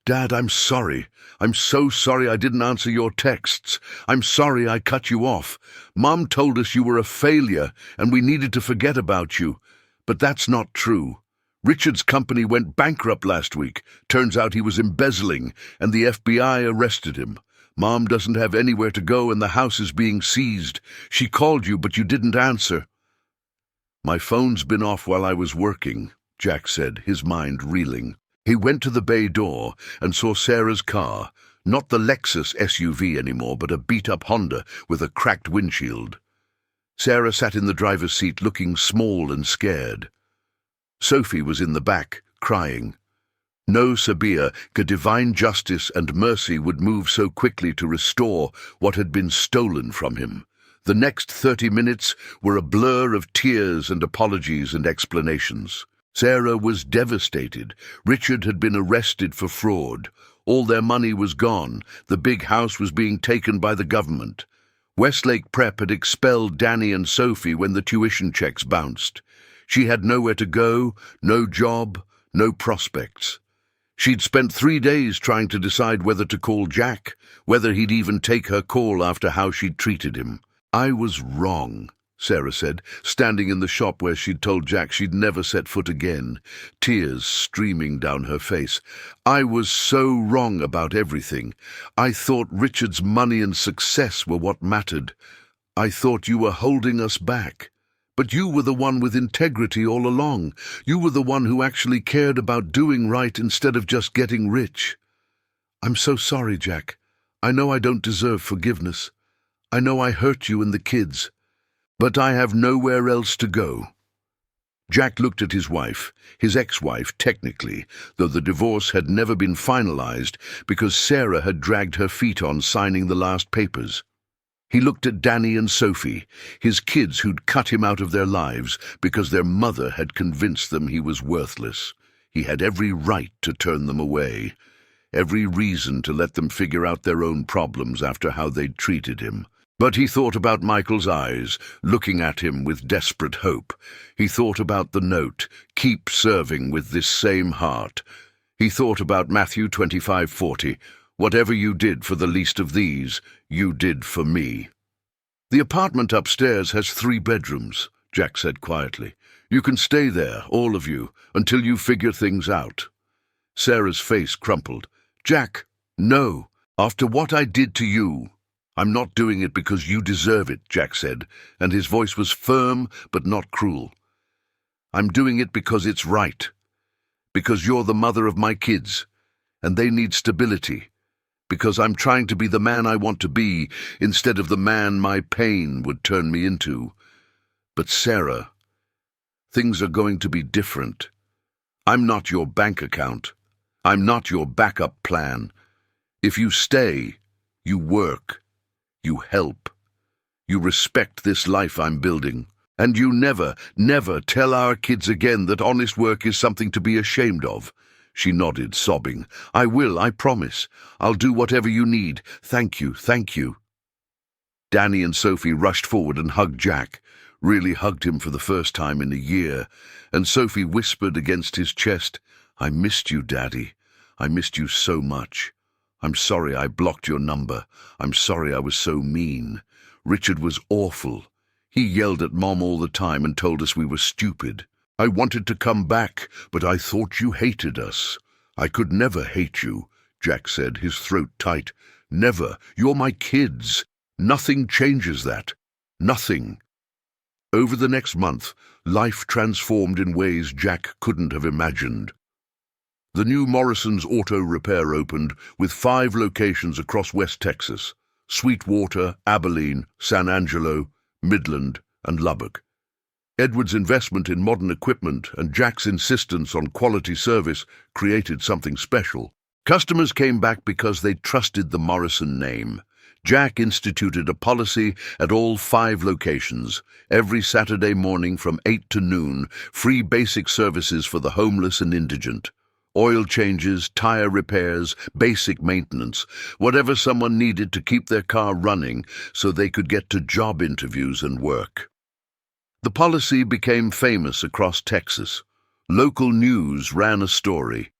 "Dad, I'm sorry. I'm so sorry I didn't answer your texts. I'm sorry I cut you off. Mom told us you were a failure and we needed to forget about you. But that's not true. Richard's company went bankrupt last week. Turns out he was embezzling and the FBI arrested him. Mom doesn't have anywhere to go and the house is being seized. She called you, but you didn't answer." "My phone's been off while I was working," Jack said, his mind reeling. He went to the bay door and saw Sarah's car, not the Lexus SUV anymore, but a beat-up Honda with a cracked windshield. Sarah sat in the driver's seat looking small and scared. Sophie was in the back, crying. No Sabia could divine justice and mercy would move so quickly to restore what had been stolen from him. The next 30 minutes were a blur of tears and apologies and explanations. Sarah was devastated. Richard had been arrested for fraud. All their money was gone. The big house was being taken by the government. Westlake Prep had expelled Danny and Sophie when the tuition checks bounced. She had nowhere to go, no job, no prospects. She'd spent 3 days trying to decide whether to call Jack, whether he'd even take her call after how she'd treated him. "I was wrong," Sarah said, standing in the shop where she'd told Jack she'd never set foot again, tears streaming down her face. "I was so wrong about everything. I thought Richard's money and success were what mattered. I thought you were holding us back. But you were the one with integrity all along. You were the one who actually cared about doing right instead of just getting rich." "I'm so sorry, Jack. I know I don't deserve forgiveness. I know I hurt you and the kids. But I have nowhere else to go." Jack looked at his wife, his ex-wife technically, though the divorce had never been finalized because Sarah had dragged her feet on signing the last papers. He looked at Danny and Sophie, his kids who'd cut him out of their lives because their mother had convinced them he was worthless. He had every right to turn them away, every reason to let them figure out their own problems after how they'd treated him. But he thought about Michael's eyes, looking at him with desperate hope. He thought about the note, "Keep serving with this same heart." He thought about Matthew 25:40, "Whatever you did for the least of these, you did for me." "The apartment upstairs has 3 bedrooms," Jack said quietly. "You can stay there, all of you, until you figure things out." Sarah's face crumpled. "Jack, no. After what I did to you." "I'm not doing it because you deserve it," Jack said, and his voice was firm but not cruel. "I'm doing it because it's right. Because you're the mother of my kids, and they need stability. Because I'm trying to be the man I want to be instead of the man my pain would turn me into. But Sarah, things are going to be different. I'm not your bank account. I'm not your backup plan. If you stay, you work, you help, you respect this life I'm building, and you never, never tell our kids again that honest work is something to be ashamed of." She nodded, sobbing. "I will, I promise. I'll do whatever you need. Thank you, thank you." Danny and Sophie rushed forward and hugged Jack, really hugged him for the first time in a year, and Sophie whispered against his chest, "I missed you, Daddy. I missed you so much. I'm sorry I blocked your number. I'm sorry I was so mean. Richard was awful. He yelled at Mom all the time and told us we were stupid. I wanted to come back, but I thought you hated us." "I could never hate you," Jack said, his throat tight. "Never. You're my kids. Nothing changes that. Nothing." Over the next month, life transformed in ways Jack couldn't have imagined. The new Morrison's Auto Repair opened with 5 locations across West Texas: Sweetwater, Abilene, San Angelo, Midland, and Lubbock. Edward's investment in modern equipment and Jack's insistence on quality service created something special. Customers came back because they trusted the Morrison name. Jack instituted a policy at all 5 locations. Every Saturday morning from 8 to noon, free basic services for the homeless and indigent. Oil changes, tire repairs, basic maintenance, whatever someone needed to keep their car running so they could get to job interviews and work. The policy became famous across Texas. Local news ran a story.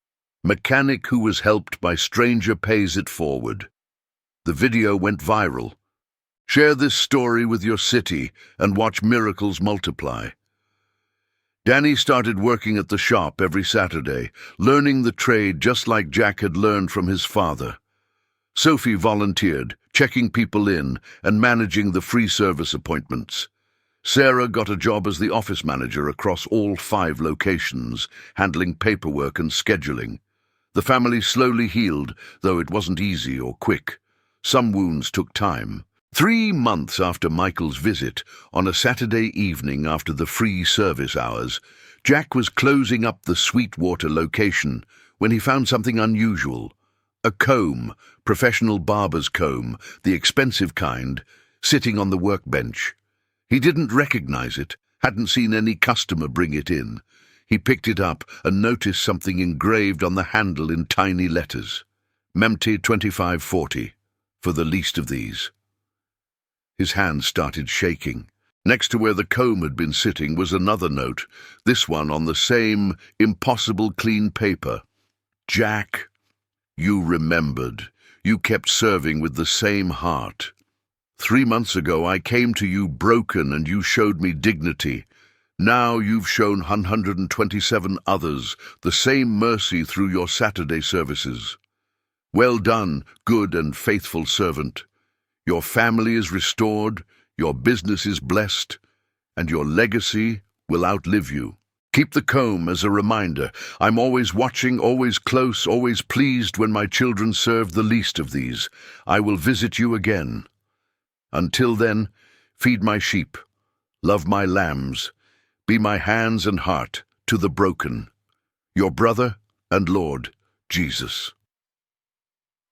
"Mechanic who was helped by stranger pays it forward." The video went viral. Share this story with your city and watch miracles multiply. Danny started working at the shop every Saturday, learning the trade just like Jack had learned from his father. Sophie volunteered, checking people in and managing the free service appointments. Sarah got a job as the office manager across all 5 locations, handling paperwork and scheduling. The family slowly healed, though it wasn't easy or quick. Some wounds took time. 3 months after Michael's visit, on a Saturday evening after the free service hours, Jack was closing up the Sweetwater location when he found something unusual. A comb, professional barber's comb, the expensive kind, sitting on the workbench. He didn't recognize it, hadn't seen any customer bring it in. He picked it up and noticed something engraved on the handle in tiny letters. Matthew 25:40, for the least of these. His hands started shaking. Next to where the comb had been sitting was another note, this one on the same impossible clean paper. "Jack, you remembered. You kept serving with the same heart. 3 months ago I came to you broken and you showed me dignity. Now you've shown 127 others the same mercy through your Saturday services. Well done, good and faithful servant. Your family is restored, your business is blessed, and your legacy will outlive you." Keep the comb as a reminder. I'm always watching, always close, always pleased when my children serve the least of these. I will visit you again. Until then, feed my sheep, love my lambs, be my hands and heart to the broken. Your brother and Lord, Jesus.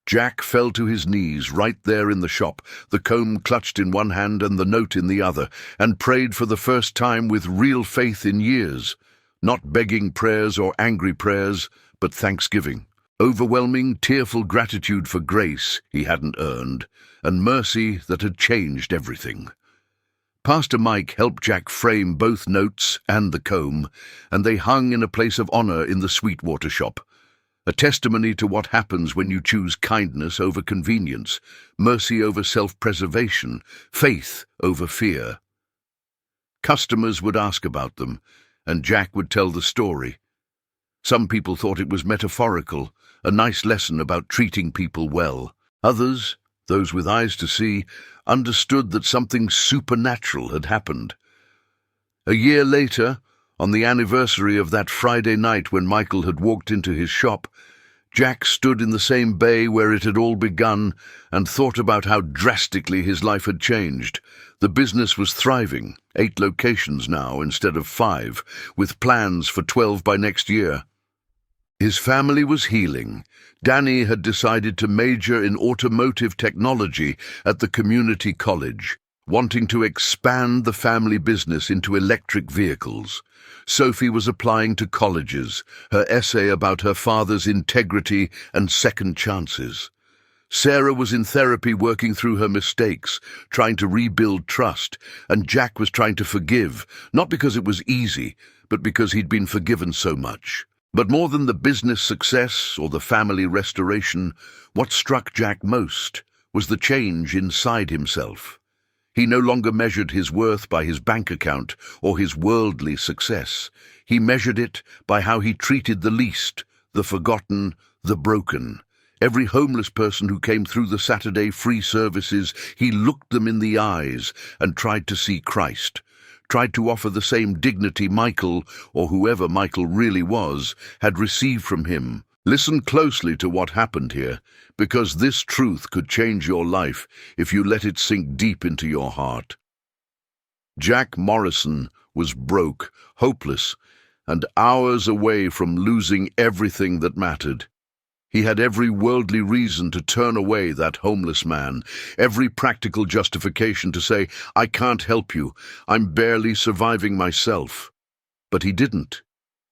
Jack fell to his knees right there in the shop, the comb clutched in one hand and the note in the other, and prayed for the first time with real faith in years. Not begging prayers or angry prayers, but thanksgiving. Overwhelming, tearful gratitude for grace he hadn't earned, and mercy that had changed everything. Pastor Mike helped Jack frame both notes and the comb, and they hung in a place of honor in the Sweetwater shop. A testimony to what happens when you choose kindness over convenience, mercy over self-preservation, faith over fear. Customers would ask about them, and Jack would tell the story. Some people thought it was metaphorical, a nice lesson about treating people well. Others, those with eyes to see, understood that something supernatural had happened. A year later, on the anniversary of that Friday night when Michael had walked into his shop, Jack stood in the same bay where it had all begun and thought about how drastically his life had changed. The business was thriving, 8 locations now instead of 5, with plans for 12 by next year. His family was healing. Danny had decided to major in automotive technology at the community college, wanting to expand the family business into electric vehicles. Sophie was applying to colleges, her essay about her father's integrity and second chances. Sarah was in therapy working through her mistakes, trying to rebuild trust, and Jack was trying to forgive, not because it was easy, but because he'd been forgiven so much. But more than the business success or the family restoration, what struck Jack most was the change inside himself. He no longer measured his worth by his bank account or his worldly success. He measured it by how he treated the least, the forgotten, the broken. Every homeless person who came through the Saturday free services, he looked them in the eyes and tried to see Christ, tried to offer the same dignity Michael, or whoever Michael really was, had received from him. Listen closely to what happened here, because this truth could change your life if you let it sink deep into your heart. Jack Morrison was broke, hopeless, and hours away from losing everything that mattered. He had every worldly reason to turn away that homeless man, every practical justification to say, "I can't help you, I'm barely surviving myself." But he didn't.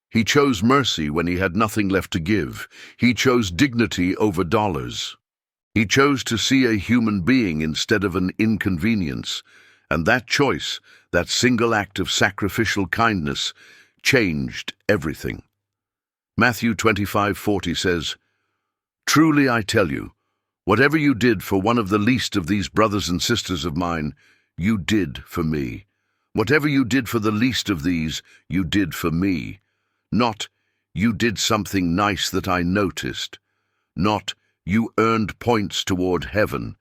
He chose mercy when he had nothing left to give. He chose dignity over dollars. He chose to see a human being instead of an inconvenience. And that choice, that single act of sacrificial kindness, changed everything. Matthew 25:40 says, "Truly I tell you, whatever you did for one of the least of these brothers and sisters of mine, you did for me. Whatever you did for the least of these, you did for me." Not, "You did something nice that I noticed." Not, "You earned points toward heaven."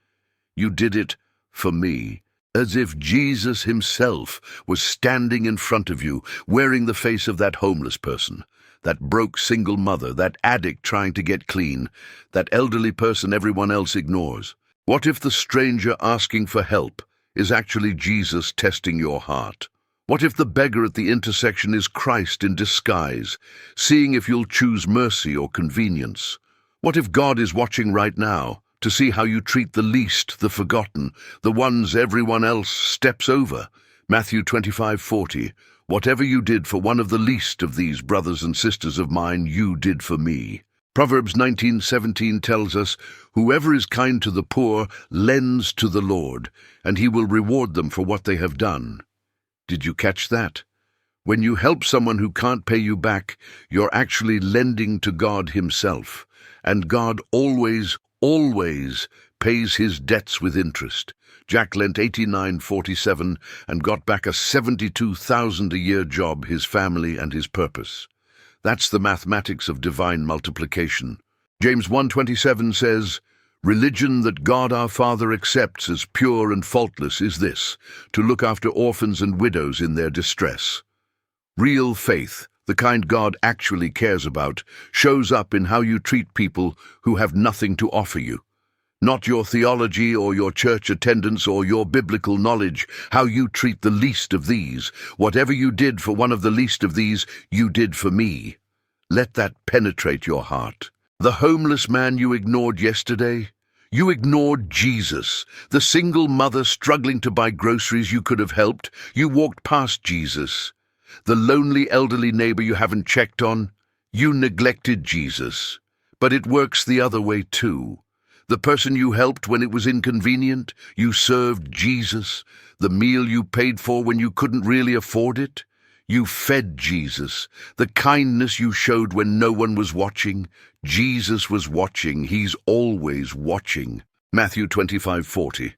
You did it for me, as if Jesus himself was standing in front of you, wearing the face of that homeless person, that broke single mother, that addict trying to get clean, that elderly person everyone else ignores. What if the stranger asking for help is actually Jesus testing your heart? What if the beggar at the intersection is Christ in disguise, seeing if you'll choose mercy or convenience? What if God is watching right now to see how you treat the least, the forgotten, the ones everyone else steps over? Matthew 25:40, "Whatever you did for one of the least of these brothers and sisters of mine, you did for me." Proverbs 19:17 tells us, "Whoever is kind to the poor lends to the Lord, and he will reward them for what they have done." Did you catch that? When you help someone who can't pay you back, you're actually lending to God himself. And God always, always pays his debts with interest. Jack lent $89.47 and got back a $72,000 a year job, his family and his purpose. That's the mathematics of divine multiplication. James 1:27 says, "Religion that God our Father accepts as pure and faultless is this, to look after orphans and widows in their distress." Real faith, The kind God actually cares about shows up in how you treat people who have nothing to offer you. Not your theology or your church attendance or your biblical knowledge, how you treat the least of these. Whatever you did for one of the least of these, you did for me. Let that penetrate your heart. The homeless man you ignored yesterday, you ignored Jesus. The single mother struggling to buy groceries you could have helped, you walked past Jesus. The lonely elderly neighbor you haven't checked on, you neglected Jesus. But it works the other way too. The person you helped when it was inconvenient, you served Jesus. The meal you paid for when you couldn't really afford it, you fed Jesus. The kindness you showed when no one was watching, Jesus was watching. He's always watching. Matthew 25:40.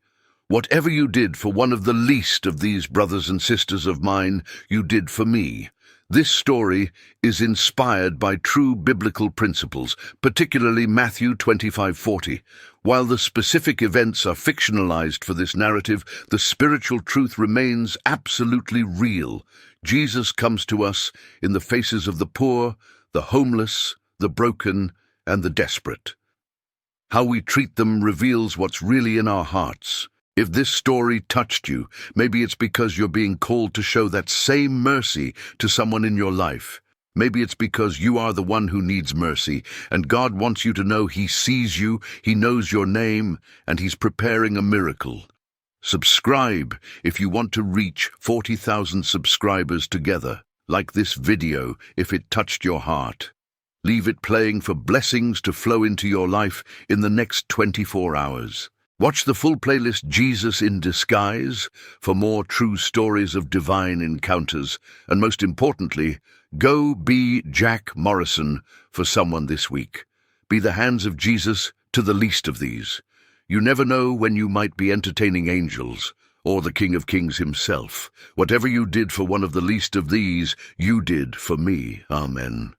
Whatever you did for one of the least of these brothers and sisters of mine, you did for me. This story is inspired by true biblical principles, particularly Matthew 25:40. While the specific events are fictionalized for this narrative, the spiritual truth remains absolutely real. Jesus comes to us in the faces of the poor, the homeless, the broken, and the desperate. How we treat them reveals what's really in our hearts. If this story touched you, maybe it's because you're being called to show that same mercy to someone in your life. Maybe it's because you are the one who needs mercy, and God wants you to know He sees you, He knows your name, and He's preparing a miracle. Subscribe if you want to reach 40,000 subscribers together. Like this video if it touched your heart. Leave it playing for blessings to flow into your life in the next 24 hours. Watch the full playlist Jesus in Disguise for more true stories of divine encounters. And most importantly, go be Jack Morrison for someone this week. Be the hands of Jesus to the least of these. You never know when you might be entertaining angels or the King of Kings himself. Whatever you did for one of the least of these, you did for me. Amen.